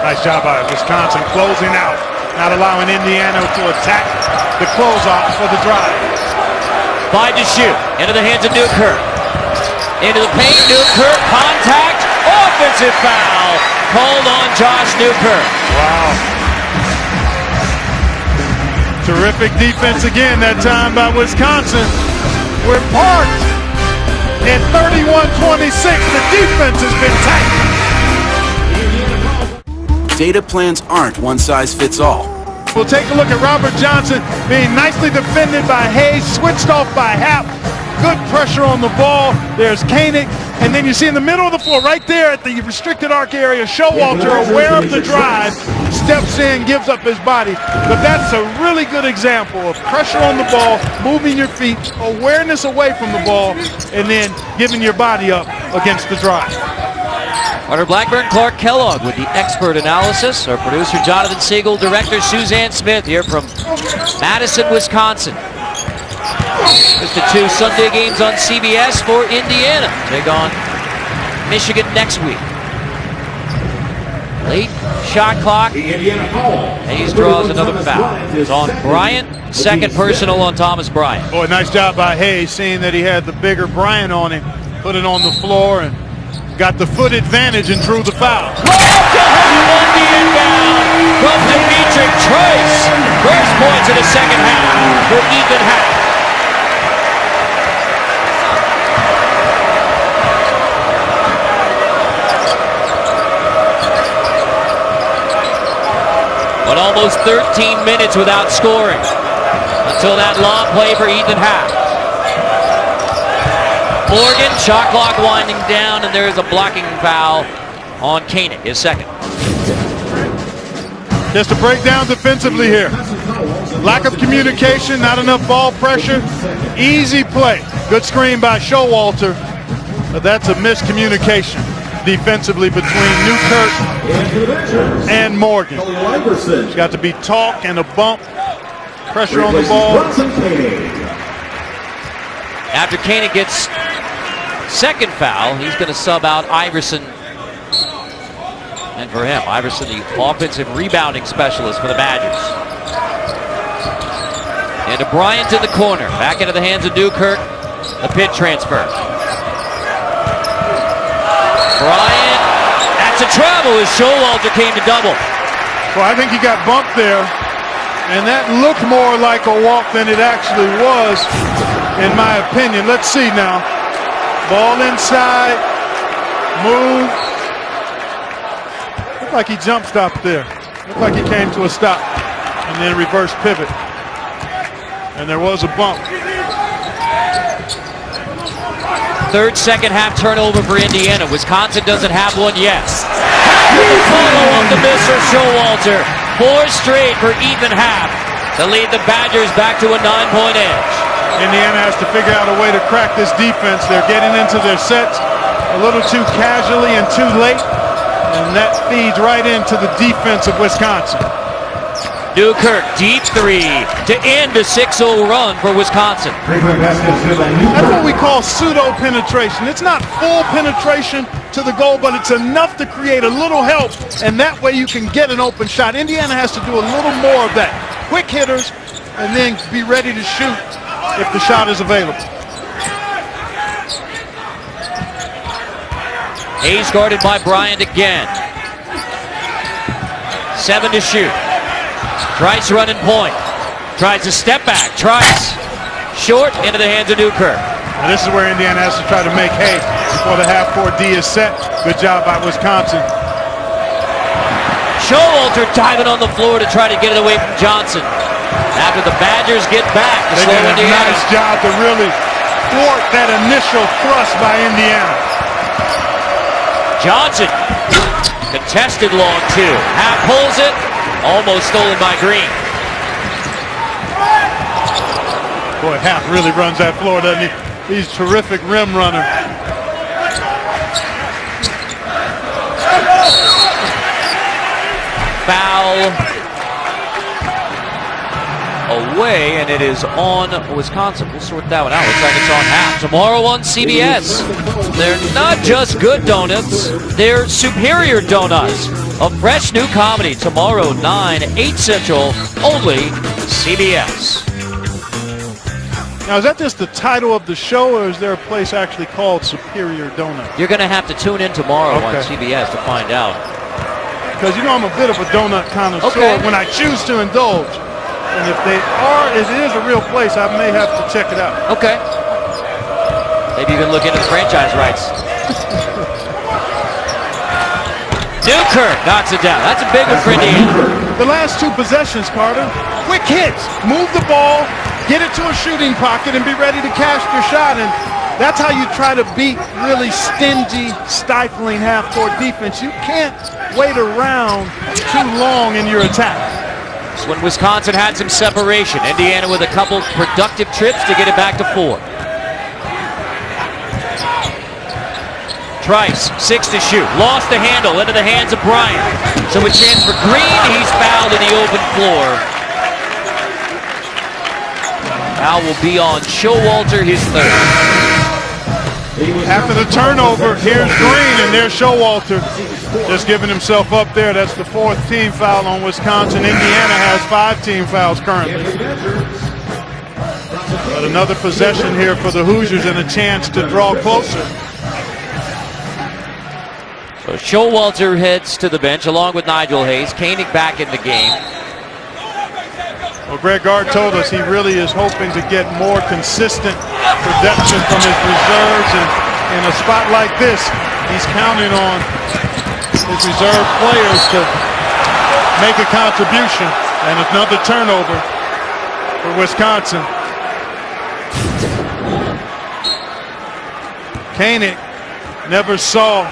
Nice job by Wisconsin closing out, not allowing Indiana to attack the closeout for the drive. 5 to shoot. Into the hands of Newkirk. Into the paint. Newkirk. Contact. Offensive foul. Called on Josh Newkirk. Wow. Terrific defense again that time by Wisconsin. We're parked at 31-26. The defense has been tight. Data plans aren't one size fits all. We'll take a look at Robert Johnson being nicely defended by Hayes, switched off by Happ. Good pressure on the ball. There's Koenig. And then you see in the middle of the floor, right there at the restricted arc area, Showalter, aware of the drive, steps in, gives up his body. But that's a really good example of pressure on the ball, moving your feet, awareness away from the ball, and then giving your body up against the drive. Carter Blackburn, Clark Kellogg with the expert analysis. Our producer Jonathan Siegel, director Suzanne Smith here from Madison, Wisconsin. Just the 2 Sunday games on CBS for Indiana. Take on Michigan next week. Late shot clock. Hayes draws another foul. It's on Bryant. Second personal on Thomas Bryant. Boy, nice job by Hayes, seeing that he had the bigger Bryant on him. Put it on the floor and got the foot advantage and drew the foul. On the inbound from Dimitri Trice. First points in the second half for Ethan Happ. But almost 13 minutes without scoring until that long play for Ethan Happ. Morgan, shot clock winding down, and there is a blocking foul on Koenig, his second. Just to break down defensively here. Lack of communication, not enough ball pressure. Easy play. Good screen by Showalter, but that's a miscommunication defensively between Newkirk and Morgan. It's got to be talk and a bump. Pressure on the ball. After Koenig gets second foul, he's going to sub out Iverson. And for him, Iverson, the offensive rebounding specialist for the Badgers. And to Bryant in the corner. Back into the hands of Newkirk. The pit transfer. Bryant, that's a travel as Showalter came to double. Well, I think he got bumped there, and that looked more like a walk than it actually was, in my opinion. Let's see now. Ball inside, move. Looked like he jump stopped there. Looked like he came to a stop, and then reverse pivot. And there was a bump. Third second half turnover for Indiana. Wisconsin doesn't have one yet. The follow-up to Mr. Showalter. 4 straight for even half to lead the Badgers back to a 9-point edge. Indiana has to figure out a way to crack this defense. They're getting into their sets a little too casually and too late, and that feeds right into the defense of Wisconsin. Newkirk, deep three to end a 6-0 run for Wisconsin. That's what we call pseudo penetration. It's not full penetration to the goal, but it's enough to create a little help, and that way you can get an open shot. Indiana has to do a little more of that. Quick hitters, and then be ready to shoot if the shot is available. Hayes guarded by Bryant again. 7 to shoot. Trice running point. Tries to step back. Trice. Short into the hands of Newkirk. Now this is where Indiana has to try to make hay before the half-court D is set. Good job by Wisconsin. Showalter diving on the floor to try to get it away from Johnson. After the Badgers get back to They slow did a Indiana. nice job to really thwart that initial thrust by Indiana. Johnson. Contested long two. Half pulls it. Almost stolen by Green. Boy, Half really runs that floor, doesn't he? He's a terrific rim runner. Foul away, and it is on Wisconsin. We'll sort that one out. Looks like it's on Half. Tomorrow on CBS. They're not just good donuts, they're superior donuts. A fresh new comedy tomorrow, 9, 8 Central, only CBS. Now, is that just the title of the show, or is there a place actually called Superior Donut? You're going to have to tune in tomorrow on Okay. CBS to find out. Because, you know, I'm a bit of a donut connoisseur Okay. when I choose to indulge. And if it is a real place, I may have to check it out. Okay. Maybe you can look into the franchise rights. Newkirk knocks it down. That's a big one for Indiana. The last 2 possessions, Carter, quick hits. Move the ball, get it to a shooting pocket, and be ready to cash your shot. And that's how you try to beat really stingy, stifling half-court defense. You can't wait around too long in your attack. It's when Wisconsin had some separation. Indiana with a couple productive trips to get it back to 4. Trice, 6 to shoot. Lost the handle into the hands of Bryant. So a chance for Green. He's fouled in the open floor. Foul will be on Showalter, his 3rd. After the turnover, here's Green, and there's Showalter just giving himself up there. That's the 4th team foul on Wisconsin. Indiana has 5 team fouls currently. But another possession here for the Hoosiers and a chance to draw closer. So Showalter heads to the bench along with Nigel Hayes. Koenig back in the game. Well, Greg Gard told us he really is hoping to get more consistent production from his reserves, and in a spot like this, he's counting on his reserve players to make a contribution. And another turnover for Wisconsin. Koenig never saw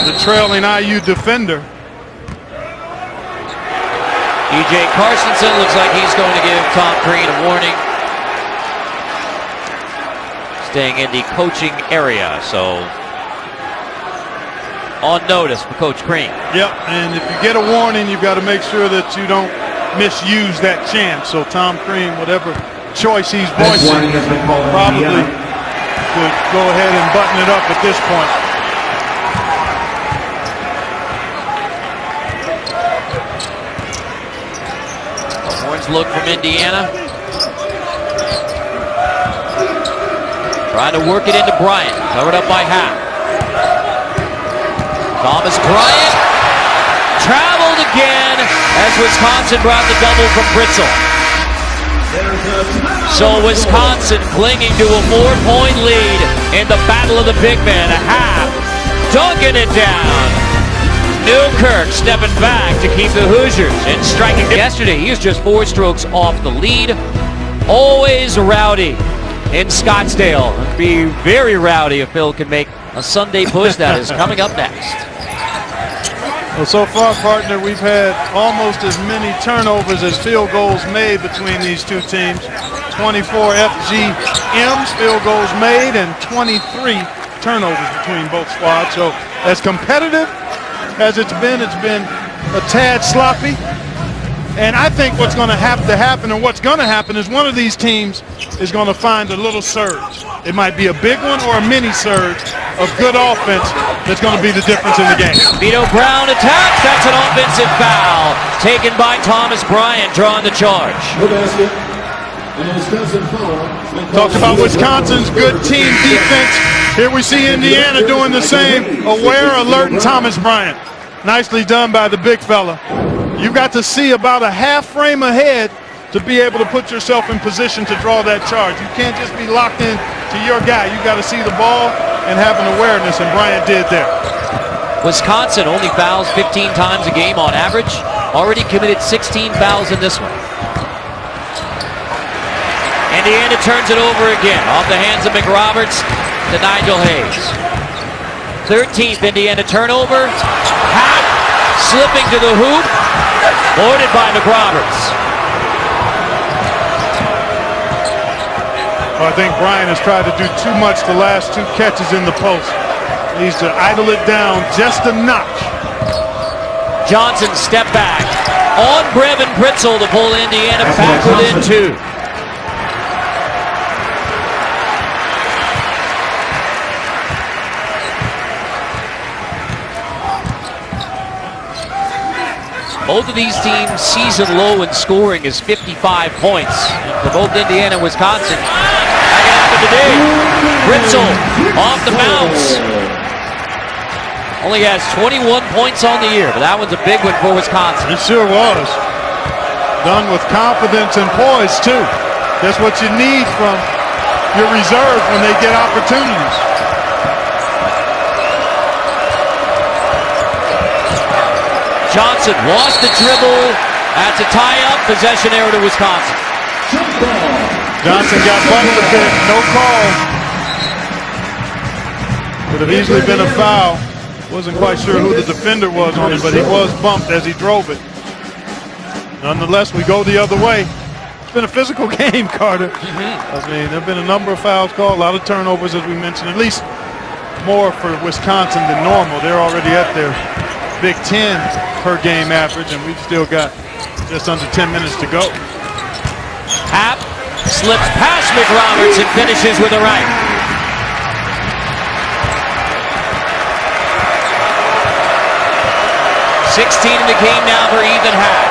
the trailing IU defender. E.J. Carstensen looks like he's going to give Tom Green a warning. Staying in the coaching area, so on notice for Coach Green. Yep, and if you get a warning, you've got to make sure that you don't misuse that chance. So Tom Crean, whatever choice he's voicing, probably could go ahead and button it up at this point. Horns look from Indiana. Trying to work it into Bryant. Covered up by Half. Thomas Bryant traveled again as Wisconsin brought the double from Britzel. So Wisconsin clinging to a 4-point lead in the battle of the big men. A half, dunking it down. Newkirk stepping back to keep the Hoosiers in striking. Yesterday, he was just 4 strokes off the lead. Always rowdy in Scottsdale. It'd be very rowdy if Phil can make a Sunday push. That is coming up next. Well, so far, partner, we've had almost as many turnovers as field goals made between these two teams. 24 FGMs, field goals made, and 23 turnovers between both squads. So as competitive as it's been a tad sloppy. And I think what's going to have to happen, and what's going to happen, is one of these teams is going to find a little surge. It might be a big one or a mini surge of good offense that's going to be the difference in the game. Vito Brown attacks. That's an offensive foul taken by Thomas Bryant, drawing the charge. Talked about Wisconsin's good team defense. Here we see Indiana doing the same. Aware, alert, and Thomas Bryant. Nicely done by the big fella. You've got to see about a half frame ahead to be able to put yourself in position to draw that charge. You can't just be locked in to your guy. You've got to see the ball and have an awareness, and Bryant did there. Wisconsin only fouls 15 times a game on average. Already committed 16 fouls in this one. Indiana turns it over again. Off the hands of McRoberts to Nigel Hayes. 13th Indiana turnover. Happ slipping to the hoop. Boarded by McRoberts. Well, I think Bryant has tried to do too much the last 2 catches in the post. He needs to idle it down just a notch. Johnson step back. On Brevin Britzel to pull Indiana back within 2. Both of these teams' season low in scoring is 55 points. For both Indiana and Wisconsin, that can happen today. Britzel off the bounce. Only has 21 points on the year, but that one's a big one for Wisconsin. It sure was. Done with confidence and poise, too. That's what you need from your reserve when they get opportunities. Johnson lost the dribble. That's a tie-up. Possession error to Wisconsin. Johnson got bumped a bit. No call. Could have easily been a foul. Wasn't quite sure who the defender was on it, but he was bumped as he drove it. Nonetheless, we go the other way. It's been a physical game, Carter. I mean, there have been a number of fouls called, a lot of turnovers, as we mentioned, at least more for Wisconsin than normal. They're already at their Big Ten per game average, and we've still got just under 10 minutes to go. Happ slips past McRoberts and finishes with a right. .16 in the game now for Ethan Happ.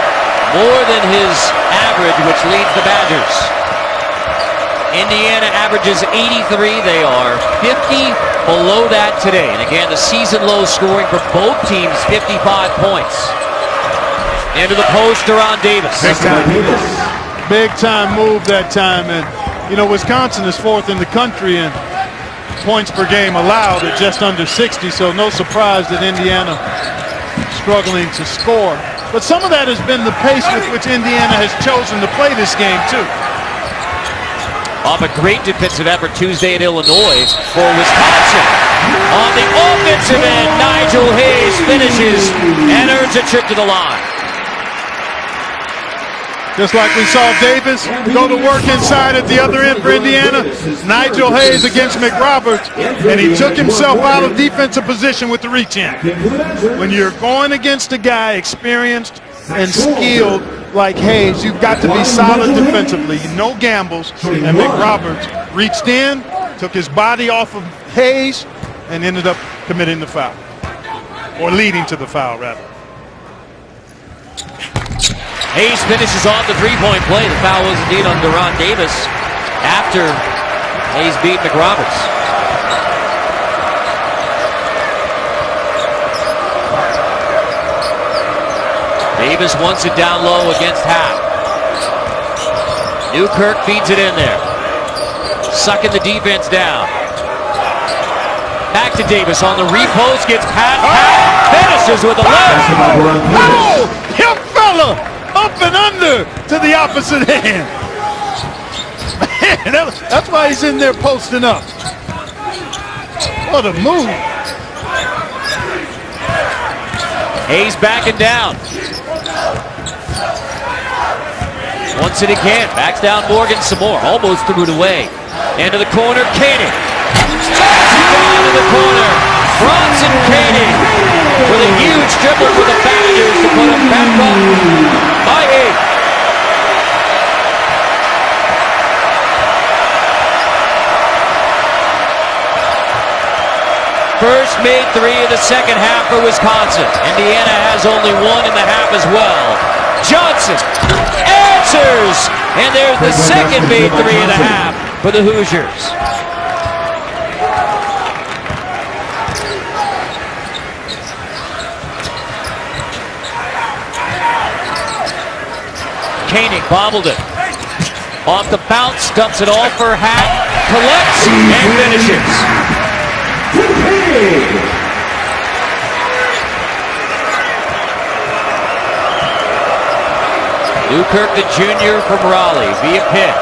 More than his average, which leads the Badgers. Indiana averages 83. They are 50 below that today. And again, the season low scoring for both teams, 55 points. Into the post, Deron Davis. Big time move that time. And, you know, Wisconsin is 4th in the country in points per game allowed at just under 60. So no surprise that Indiana struggling to score. But some of that has been the pace with which Indiana has chosen to play this game, too. Off a great defensive effort Tuesday in Illinois for Wisconsin. On the offensive end, Nigel Hayes finishes and earns a trip to the line. Just like we saw Davis go to work inside at the other end for Indiana, Nigel Hayes against McRoberts, and he took himself out of defensive position with the reach-in. When you're going against a guy experienced and skilled like Hayes, you've got to be solid defensively. No gambles, and McRoberts reached in, took his body off of Hayes, and ended up committing the foul, or leading to the foul, rather. Hayes finishes off the three-point play. The foul was indeed on Deron Davis after Hayes beat McRoberts. Davis wants it down low against Happ. Newkirk feeds it in there. Sucking the defense down. Back to Davis on the repost, gets Pat, finishes with a left. Oh, him fella, up and under to the opposite hand. Man, that's why he's in there posting up. What a move. Hayes backing down. Wants it again, backs down Morgan some more, almost threw it away. Into the corner, Koenig. Down to the corner, Bronson Koenig with a huge dribble for the Badgers to put them back up by 8. First made 3 of the second half for Wisconsin. Indiana has only 1 in the half as well. Johnson answers, and there's the second made 3 of the half for the Hoosiers. Koenig bobbled it. Off the bounce, dumps it off for Happ, collects, and finishes. Newkirk, the junior from Raleigh, via pick.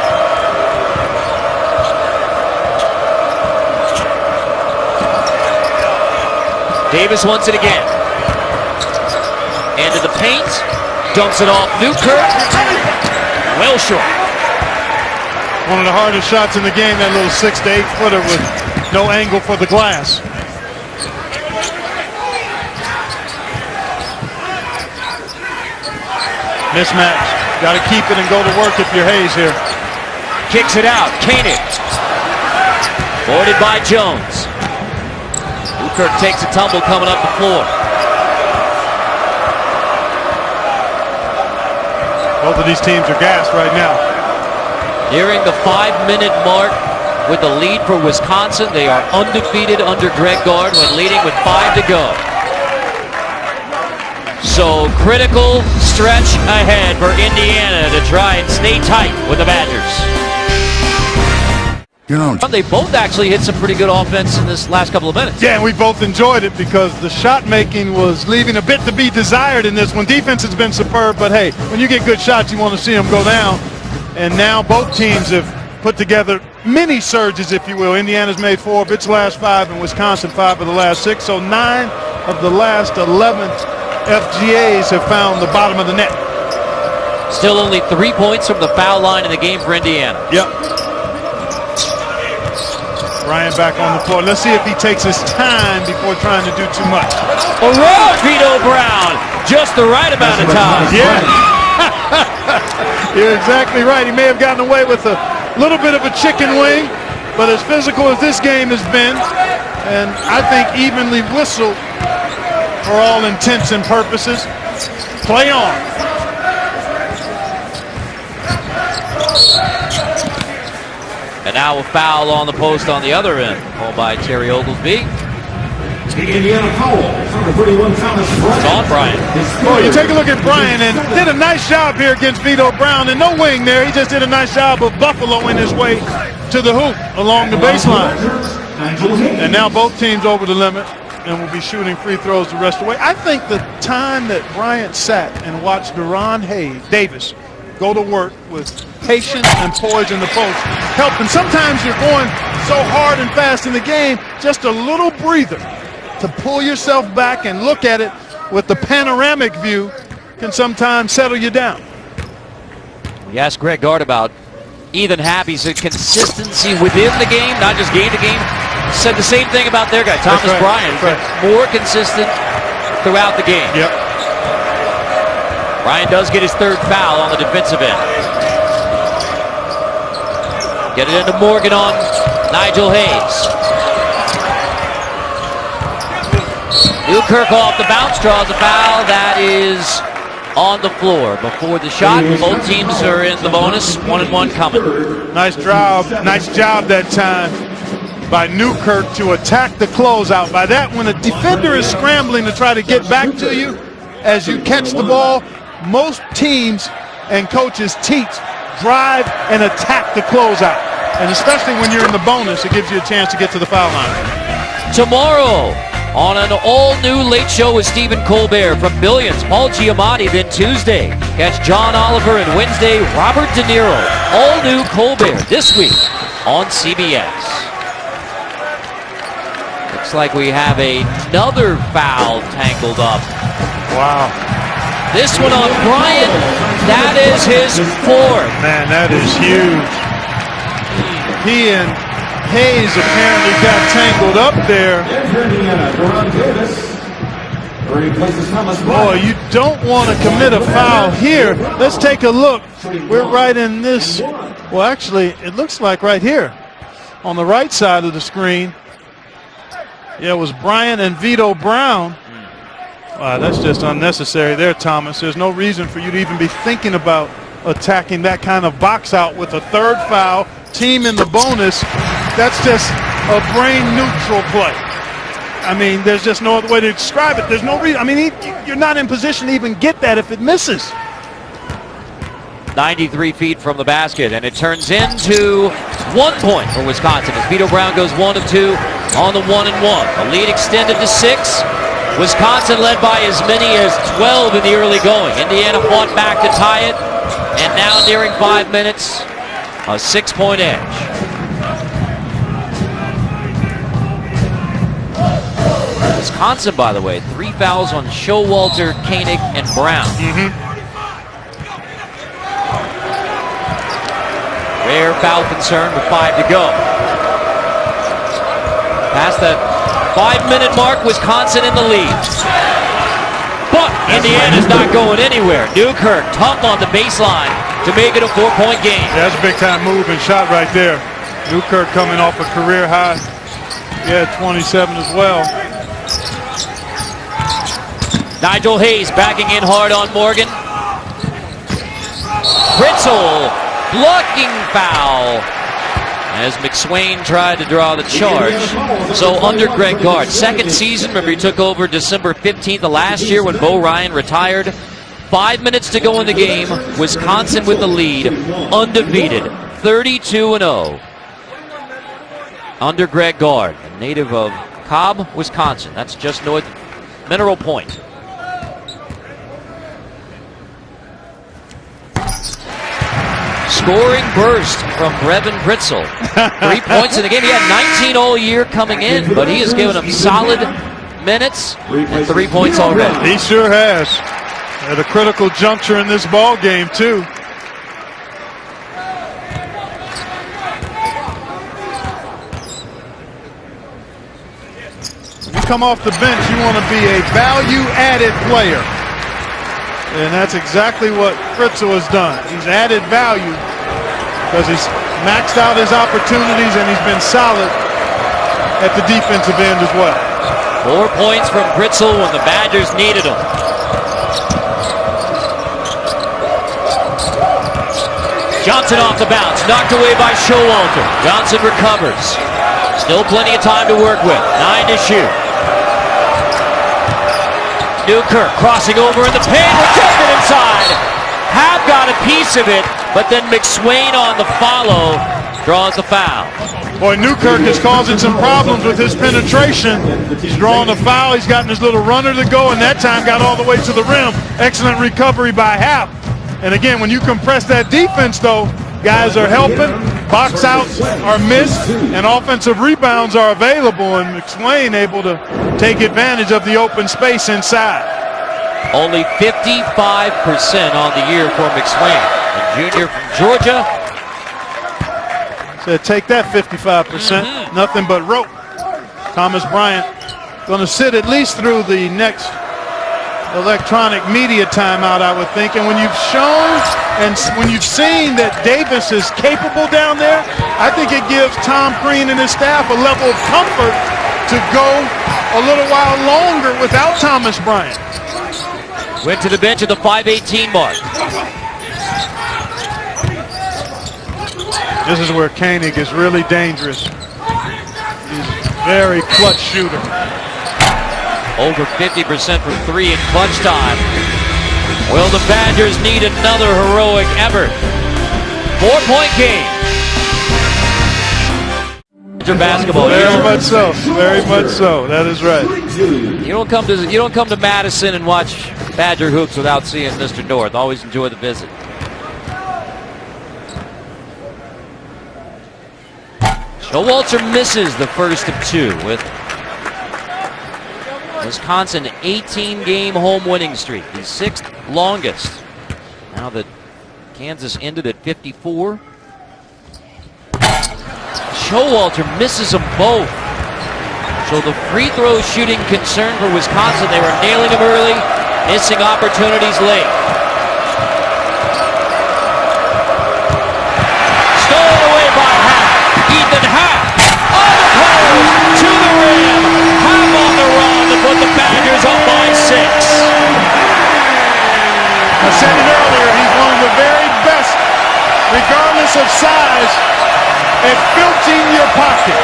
Davis wants it again. Into the paint, dumps it off Newkirk. Well short. One of the hardest shots in the game, that little 6 to 8 footer with no angle for the glass. Mismatch. Got to keep it and go to work if you're Hayes here. Kicks it out. Koenig. Boarded by Jones. Newkirk takes a tumble coming up the floor. Both of these teams are gassed right now. Nearing the 5-minute mark with the lead for Wisconsin. They are undefeated under Greg Gard when leading with 5 to go. So critical stretch ahead for Indiana to try and stay tight with the Badgers. You know, They both actually hit some pretty good offense in this last couple of minutes. Yeah, and we both enjoyed it because the shot making was leaving a bit to be desired in this one. Defense has been superb, but hey, when you get good shots, you want to see them go down. And now both teams have put together mini surges, if you will. Indiana's made 4 of its last 5, and Wisconsin 5 of the last 6. So 9 of the last 11 FGAs have found the bottom of the net. Still only 3 points from the foul line in the game for Indiana. Yep. Bryant back on the floor. Let's see if he takes his time before trying to do too much. Around Vito Brown, just the right amount of time. Yeah. You're exactly right. He may have gotten away with a little bit of a chicken wing, but as physical as this game has been, and I think evenly whistled for all intents and purposes, play on. And now a foul on the post on the other end, called by Terry Oglesby. Indiana foul. Number 31, Thomas Bryant. It's on Bryant. Oh, you take a look at Bryant and did a nice job here against Vito Brown, and no wing there. He just did a nice job of buffaloing his way to the hoop along the baseline. And now both teams over the limit and will be shooting free throws the rest of the way. I think the time that Bryant sat and watched Deron Davis go to work with patience and poise in the post helped. And sometimes you're going so hard and fast in the game, just a little breather to pull yourself back and look at it with the panoramic view can sometimes settle you down. We asked Greg Gard about Ethan Happ. He said consistency within the game, not just game to game. Said the same thing about their guy, Thomas Bryant. More consistent throughout the game. Yep. Bryant does get his 3rd foul on the defensive end. Get it into Morgan on Nigel Hayes. Newkirk off the bounce, draws a foul. That is on the floor before the shot. Both teams are in the bonus. 1-1 coming. Nice job that time by Newkirk to attack the closeout. By that, when a defender is scrambling to try to get back to you as you catch the ball, most teams and coaches teach drive and attack the closeout. And especially when you're in the bonus, it gives you a chance to get to the foul line. Tomorrow on an all-new Late Show with Stephen Colbert from Billions, Paul Giamatti. Then Tuesday, catch John Oliver, and Wednesday, Robert De Niro. All-new Colbert this week on CBS. Looks like we have another foul tangled up. Wow. This one on Bryant, that is his fourth. Man, that is huge. He and Hayes apparently got tangled up there. Boy, you don't want to commit a foul here. Let's take a look. We're right in this. Well, actually, it looks like right here on the right side of the screen. Yeah, it was Bryant and Vito Brown. Wow, that's just unnecessary there, Thomas. There's no reason for you to even be thinking about attacking that kind of box out with a third foul, team in the bonus. That's just a brain-neutral play. I mean, there's just no other way to describe it. There's no reason. I mean, you're not in position to even get that if it misses. 93 feet from the basket, and it turns into 1 point for Wisconsin as Vito Brown goes 1 of 2 on the 1-and-1. The lead extended to 6. Wisconsin led by as many as 12 in the early going. Indiana fought back to tie it, and now nearing 5 minutes, a 6-point edge. Wisconsin, by the way, 3 fouls on Showalter, Koenig, and Brown. Rare foul concern with 5 to go. Past that 5-minute mark, Wisconsin in the lead. But Indiana's not going anywhere. Newkirk tough on the baseline to make it a 4-point game. Yeah, that's a big-time move and shot right there. Newkirk coming off a career high. Yeah, 27 as well. Nigel Hayes backing in hard on Morgan. Fritzl, blocking foul as McSwain tried to draw the charge. So under Greg Gard, second season, remember he took over December 15th of last year when Bo Ryan retired. 5 minutes to go in the game. Wisconsin with the lead, undefeated, 32-0. Under Greg Gard, a native of Cobb, Wisconsin. That's just north of Mineral Point. Scoring burst from Brevin Fritzl. 3 points in the game. He had 19 all year coming in, but he has given him solid minutes and 3 points already. He sure has. At a critical juncture in this ball game, too. When you come off the bench, you want to be a value-added player. And that's exactly what Fritzl has done. He's added value because he's maxed out his opportunities and he's been solid at the defensive end as well. 4 points from Fritzl when the Badgers needed him. Johnson off the bounce, knocked away by Showalter. Johnson recovers. Still plenty of time to work with. 9 to shoot. Newkirk crossing over in the paint, rejected inside. Have got a piece of it, but then McSwain on the follow draws the foul. Boy, Newkirk is causing some problems with his penetration. He's drawing a foul. He's gotten his little runner to go, and that time got all the way to the rim. Excellent recovery by Happ. And again, when you compress that defense, though, guys are helping. Box outs are missed, and offensive rebounds are available, and McSwain able to take advantage of the open space inside. Only 55% on the year for McSwain. The junior from Georgia. Said take that 55%. Nothing but rope. Thomas Bryant going to sit at least through the next electronic media timeout, I would think. And when you've shown and when you've seen that Davis is capable down there, I think it gives Tom Crean and his staff a level of comfort to go a little while longer without Thomas Bryant. Went to the bench at the 5:18 mark. This is where Koenig is really dangerous. He's a very clutch shooter. Over 50% from 3 in clutch time. Will the Badgers need another heroic effort? 4-point game. Basketball. Very much so. Very much so. That is right. You don't come to Madison and watch Badger hoops without seeing Mr. North. Always enjoy the visit. Showalter misses the first of two with Wisconsin 18-game home winning streak, the 6th longest. Now that Kansas ended at 54. Showalter misses them both. So the free throw shooting concern for Wisconsin. They were nailing them early, missing opportunities late. Stolen away by Happ. Ethan Happ on the post to the rim. Happ on the run to put the Badgers up by 6. I said it earlier, he's one of the very best, regardless of size, at filching your pocket.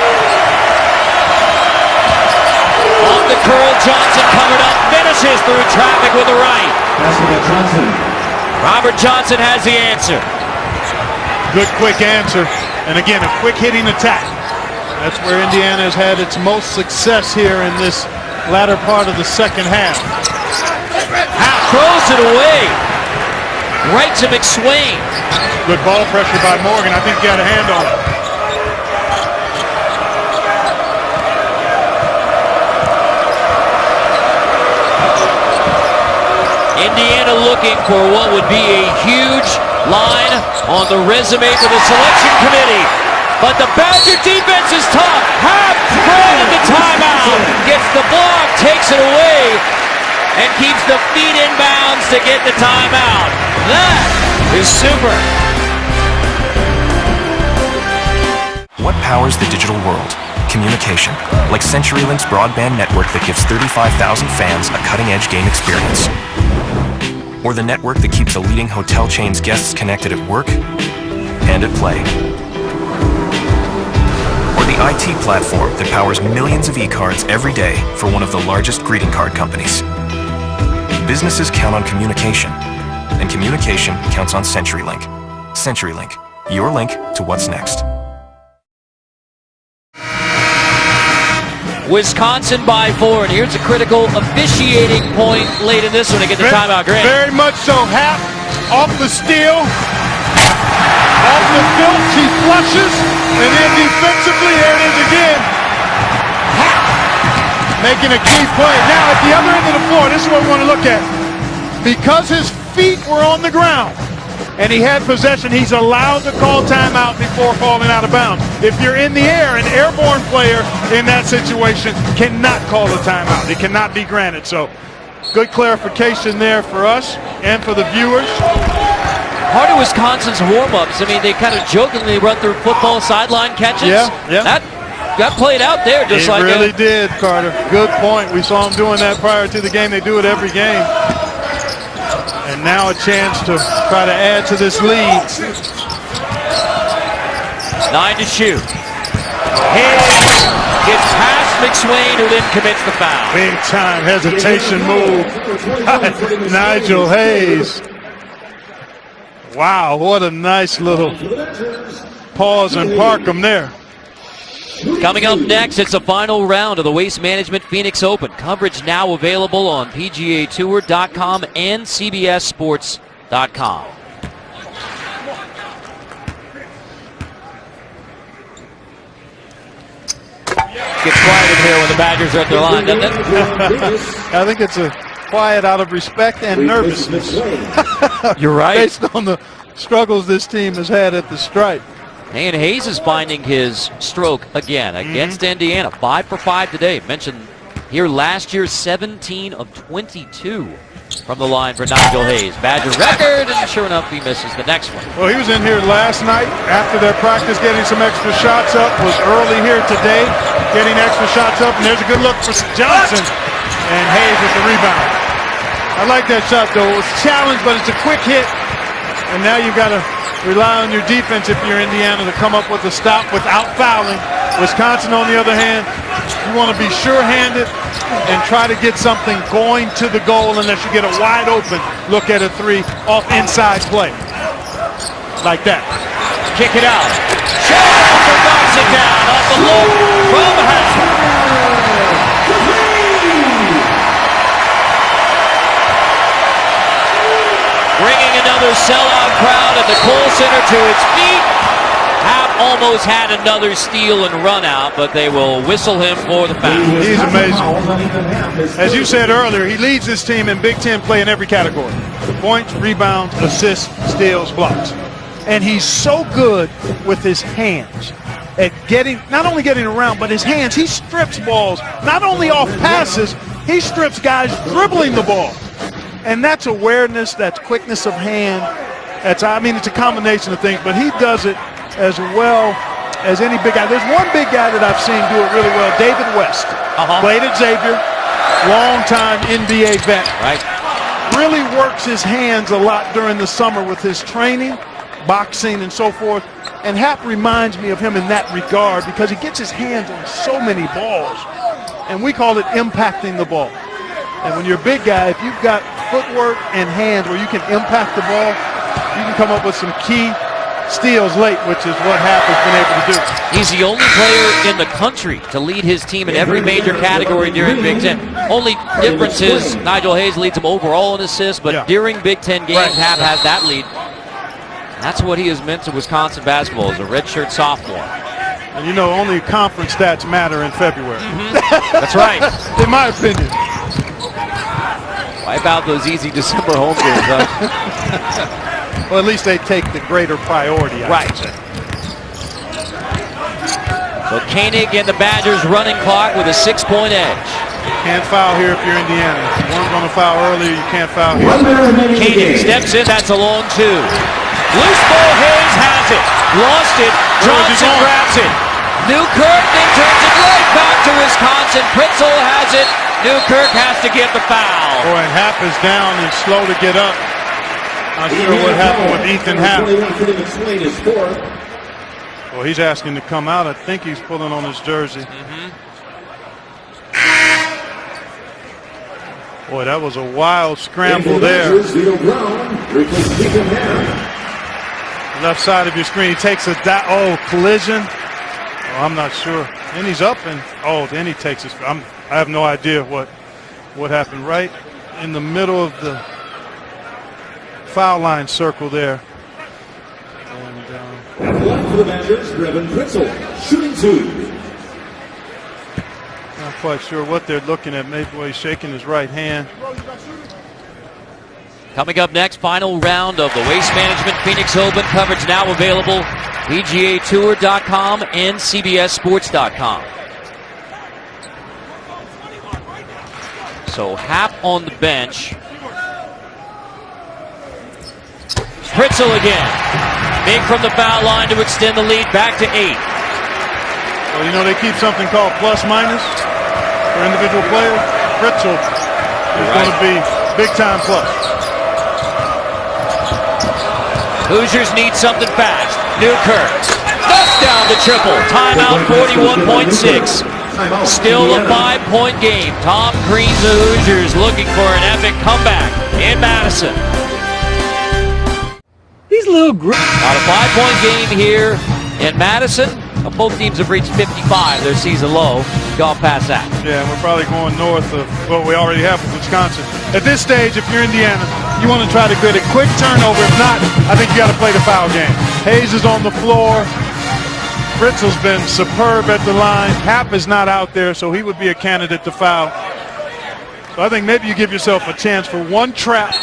Off the curl, Johnson covered up, finishes through traffic with the right. Johnson. Robert Johnson has the answer. Good quick answer, and again, a quick hitting attack. That's where Indiana has had its most success here in this latter part of the second half. Throws it away. Right to McSwain. Good ball pressure by Morgan. I think he got a hand on it. Indiana looking for what would be a huge line on the resume for the selection committee. But the Badger defense is tough. Happ throwing the timeout. Gets the block, takes it away, and keeps the feet in bounds to get the timeout. That is super. What powers the digital world? Communication, like CenturyLink's broadband network that gives 35,000 fans a cutting-edge game experience. Or the network that keeps a leading hotel chain's guests connected at work and at play. Or the IT platform that powers millions of e-cards every day for one of the largest greeting card companies. Businesses count on communication, and communication counts on CenturyLink. CenturyLink, your link to what's next. Wisconsin by 4, and here's a critical officiating point late in this one to get the timeout. Grant. Very much so. Happ off the steal, off the filch, he flushes, and then defensively, there it is again. Happ making a key play. Now at the other end of the floor, this is what we want to look at. Because his feet were on the ground and he had possession, he's allowed to call timeout before falling out of bounds. If you're in the air, an airborne player in that situation cannot call a timeout. It cannot be granted. So good clarification there for us and for the viewers. Part of Wisconsin's warm-ups, I mean, they kind of jokingly run through football sideline catches. Yeah. That got played out there just like it really did, Carter. Good point. We saw them doing that prior to the game. They do it every game. And now a chance to try to add to this lead. 9 to shoot. Gets past McSwain, who then commits the foul. Big time hesitation move. Nigel Hayes. Wow, what a nice little pause and park him there. Coming up next, it's the final round of the Waste Management Phoenix Open. Coverage now available on PGAtour.com and CBSSports.com. Gets quiet in here when the Badgers are at their line, doesn't it? I think it's a quiet out of respect and nervousness. You're right. Based on the struggles this team has had at the stripe. And Hayes is finding his stroke again against Indiana. 5 for 5 today. Mentioned here last year, 17 of 22 from the line for Nigel Hayes. Badger record, and sure enough, he misses the next one. Well, he was in here last night after their practice, getting some extra shots up. Was early here today, getting extra shots up. And there's a good look for Johnson. And Hayes with the rebound. I like that shot, though. It was a challenge, but it's a quick hit. And now you've got to rely on your defense if you're Indiana to come up with a stop without fouling. Wisconsin, on the other hand, you want to be sure-handed and try to get something going to the goal unless you get a wide open look at a three off inside play. Like that. Kick it out. Showalter knocks it down off the look from Happ. Bringing another sellout crowd at the Kohl Center to its feet. Happ almost had another steal and run out, but they will whistle him for the foul. He's amazing. As you said earlier, he leads his team in Big Ten play in every category. Points, rebounds, assists, steals, blocks. And he's so good with his hands at not only getting around, but his hands. He strips balls, not only off passes, he strips guys dribbling the ball. And that's awareness, that's quickness of hand. It's a combination of things, but he does it as well as any big guy. There's one big guy that I've seen do it really well, David West. Played at Xavier, long-time NBA vet. Right. Really works his hands a lot during the summer with his training, boxing, and so forth. And Happ reminds me of him in that regard because he gets his hands on so many balls. And we call it impacting the ball. And when you're a big guy, if you've got footwork and hands where you can impact the ball, you can come up with some key steals late, which is what Happ has been able to do. He's the only player in the country to lead his team in every major category during Big Ten. Only difference is Nigel Hayes leads him overall in assists, but during Big Ten games, Happ has that lead. That's what he has meant to Wisconsin basketball as a redshirt sophomore. And you know, only conference stats matter in February. That's right. In my opinion. Wipe out those easy December home games, huh? Well, at least they take the greater priority, I should say. So Koenig and the Badgers running clock with a 6-point edge. Can't foul here if you're Indiana. If you weren't going to foul earlier, you can't foul here. Koenig steps in, that's a long two. Loose ball, Hayes has it. Lost it, Johnson grabs it. Newkirk then turns it right back to Wisconsin. Pritzel has it. Newkirk has to get the foul. Boy, and Happ is down and slow to get up. Not sure what happened with Ethan Happ. Well, he's asking to come out. I think he's pulling on his jersey. Boy, that was a wild scramble there. Left side of your screen, he takes a collision. Oh, I'm not sure. Then he's up and then he takes his. I have no idea what happened. Right in the middle of the foul line circle there. And for the Badgers, Brevin Pritzel, shooting two. Not quite sure what they're looking at. Maybe he's shaking his right hand. Coming up next, final round of the Waste Management Phoenix Open. Coverage now available. PGAtour.com and CBSSports.com. So Happ on the bench. Pritzel again. Big from the foul line to extend the lead back to 8. Well, you know, they keep something called plus minus for individual players. Pritzel is going to be big time plus. Hoosiers need something fast. Newkirk knocks down the triple. Timeout 41.6. Still a 5-point game. Tom Crean, the Hoosiers looking for an epic comeback in Madison. These little groups. On a 5-point game here in Madison. Both teams have reached 55, their season low. Gone past that. Yeah, and we're probably going north of what we already have with Wisconsin. At this stage, if you're Indiana, you want to try to get a quick turnover. If not, I think you got to play the foul game. Hayes is on the floor. Pritzel's been superb at the line. Happ is not out there, so he would be a candidate to foul. So I think maybe you give yourself a chance for one trap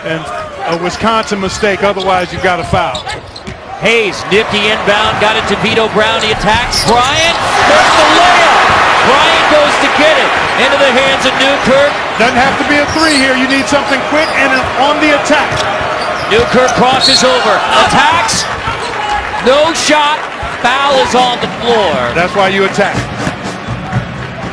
and a Wisconsin mistake. Otherwise, you've got to foul. Hayes, nifty inbound, got it to Vito Brown. He attacks. Bryant, there's the layup. Bryant goes to get it into the hands of Newkirk. Doesn't have to be a three here. You need something quick and on the attack. Newkirk crosses over, attacks. No shot. Foul is on the floor. That's why you attack.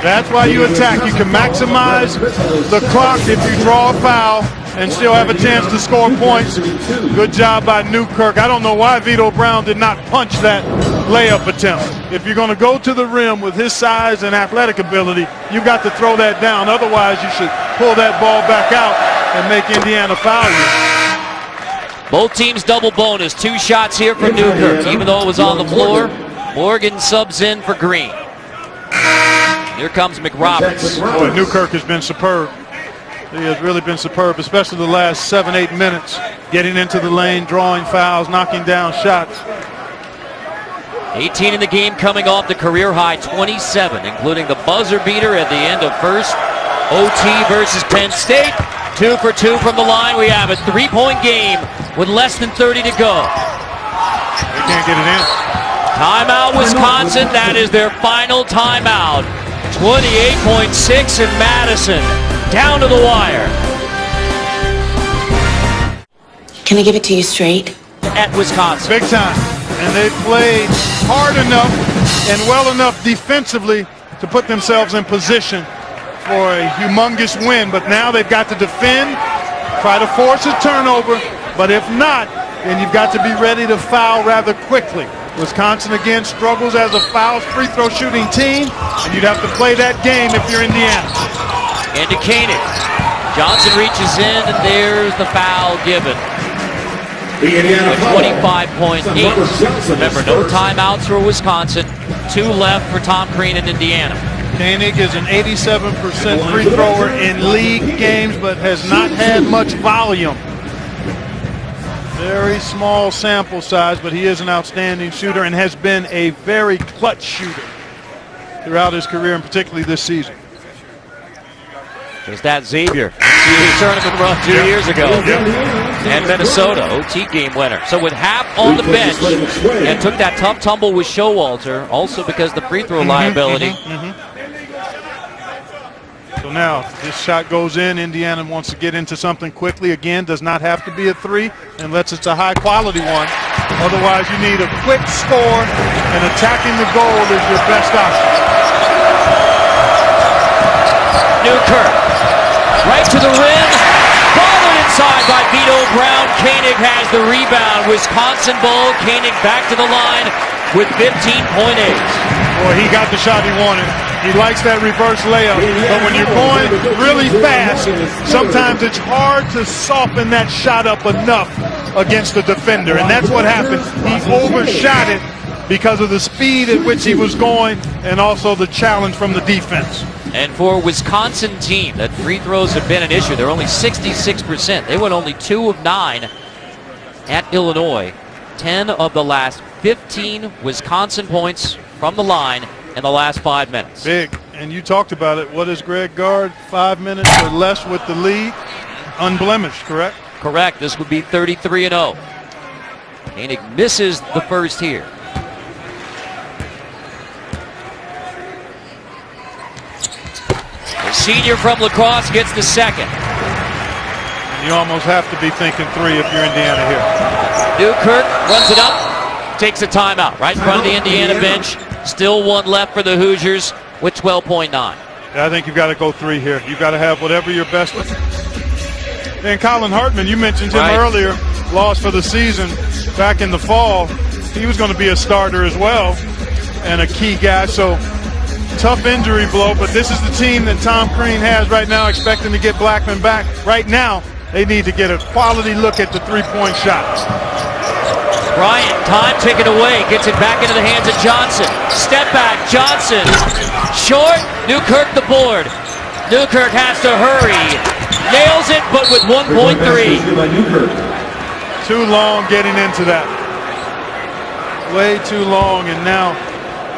That's why you attack. You can maximize the clock if you draw a foul. and still have a chance to score points. Good job by Newkirk. I don't know why Vito Brown did not punch that layup attempt. If you're going to go to the rim with his size and athletic ability, you've got to throw that down. Otherwise, you should pull that ball back out and make Indiana foul you. Both teams double bonus. 2 shots here from Newkirk. Even though it was on the floor, Morgan subs in for Green. Here comes McRoberts. Boy, Newkirk has been superb. He has really been superb, especially the last 7-8 minutes. Getting into the lane, drawing fouls, knocking down shots. 18 in the game, coming off the career high 27, including the buzzer beater at the end of first. OT versus Penn State. 2 for 2 from the line. We have a 3-point game with less than 30 to go. They can't get it in. Timeout, Wisconsin. That is their final timeout. 28.6 in Madison. Down to the wire. Can I give it to you straight? At Wisconsin. Big time. And they played hard enough and well enough defensively to put themselves in position for a humongous win. But now they've got to defend, try to force a turnover. But if not, then you've got to be ready to foul rather quickly. Wisconsin again struggles as a foul free throw shooting team, and you'd have to play that game if you're Indiana. Into Koenig. Johnson reaches in, and there's the foul given. The Indiana 25.8. Remember, no timeouts for Wisconsin. 2 left for Tom Crean in Indiana. Koenig is an 87% free thrower in league games, but has not had much volume. Very small sample size, but he is an outstanding shooter and has been a very clutch shooter throughout his career, and particularly this season. Just that Xavier NCAA tournament run 2 years ago. And Minnesota, OT game winner. So with half on the bench, and took that tough tumble with Showalter, also because the free throw liability. So now this shot goes in. Indiana wants to get into something quickly. Again, does not have to be a 3 unless it's a high quality one. Otherwise, you need a quick score, and attacking the goal is your best option. Newkirk, right to the rim. Followed inside by Vito Brown. Koenig has the rebound. Wisconsin ball. Koenig back to the line with 15.8. Boy, he got the shot he wanted. He likes that reverse layup, but when you're going really fast, sometimes it's hard to soften that shot up enough against the defender, and that's what happened. He overshot it because of the speed at which he was going and also the challenge from the defense. And for a Wisconsin team, that free throws have been an issue. They're only 66%. They went only 2 of 9 at Illinois. 10 of the last 15 Wisconsin points from the line in the last 5 minutes. Big. And you talked about it. What is Greg Gard? 5 minutes or less with the lead. Unblemished, correct? Correct. This would be 33-0. Koenig misses the first here. The senior from La Crosse gets the second. And you almost have to be thinking 3 if you're Indiana here. Newkirk runs it up, takes a timeout right in front of the Indiana bench. Still 1 left for the Hoosiers with 12.9. I think you've got to go 3 here. You've got to have whatever your best. And Colin Hartman, you mentioned him earlier, lost for the season back in the fall. He was going to be a starter as well and a key guy. So tough injury blow, but this is the team that Tom Crean has right now, expecting to get Blackman back. Right now, they need to get a quality look at the 3-point shots. Bryant, time taken away, gets it back into the hands of Johnson. Step back, Johnson. Short, Newkirk the board. Newkirk has to hurry. Nails it, but with 1.3. Too long getting into that. Way too long, and now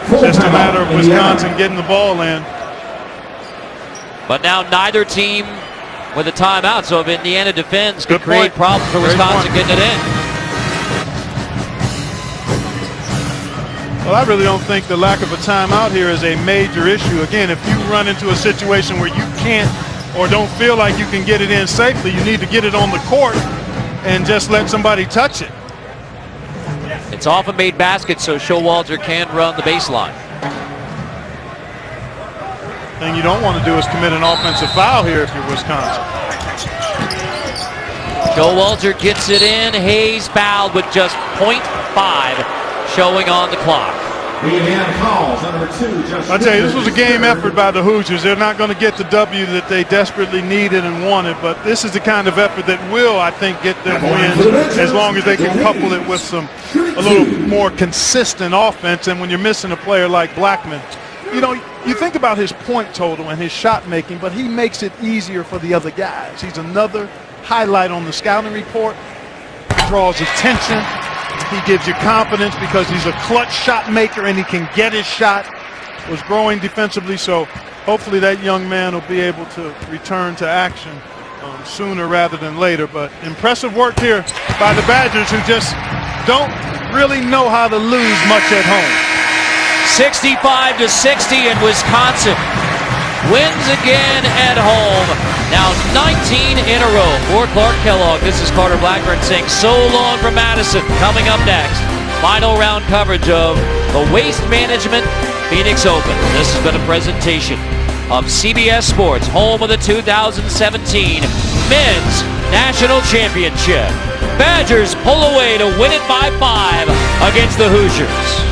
just a matter of Wisconsin getting the ball in. But now neither team with a timeout, so if Indiana defends, could create problems for Wisconsin getting it in. Well, I really don't think the lack of a timeout here is a major issue. Again, if you run into a situation where you can't or don't feel like you can get it in safely, you need to get it on the court and just let somebody touch it. It's off a made basket, so Showalter can run the baseline. Thing you don't want to do is commit an offensive foul here if you're Wisconsin. Showalter gets it in. Hayes fouled with just .5 showing on the clock. The Indiana fouls on number 2. I tell you, this was a game effort by the Hoosiers. They're not going to get the W that they desperately needed and wanted, but this is the kind of effort that will, I think, get them wins as long as they can couple it with a little more consistent offense. And when you're missing a player like Blackman, you know, you think about his point total and his shot making, but he makes it easier for the other guys. He's another highlight on the scouting report. He draws attention. He gives you confidence because he's a clutch shot maker and he can get his shot. Was growing defensively, so hopefully that young man will be able to return to action sooner rather than later. But impressive work here by the Badgers, who just don't really know how to lose much at home. 65-60, and Wisconsin wins again at home. Now 19 in a row for Clark Kellogg. This is Carter Blackburn saying so long from Madison. Coming up next, final round coverage of the Waste Management Phoenix Open. This has been a presentation of CBS Sports, home of the 2017 Men's National Championship. Badgers pull away to win it by 5 against the Hoosiers.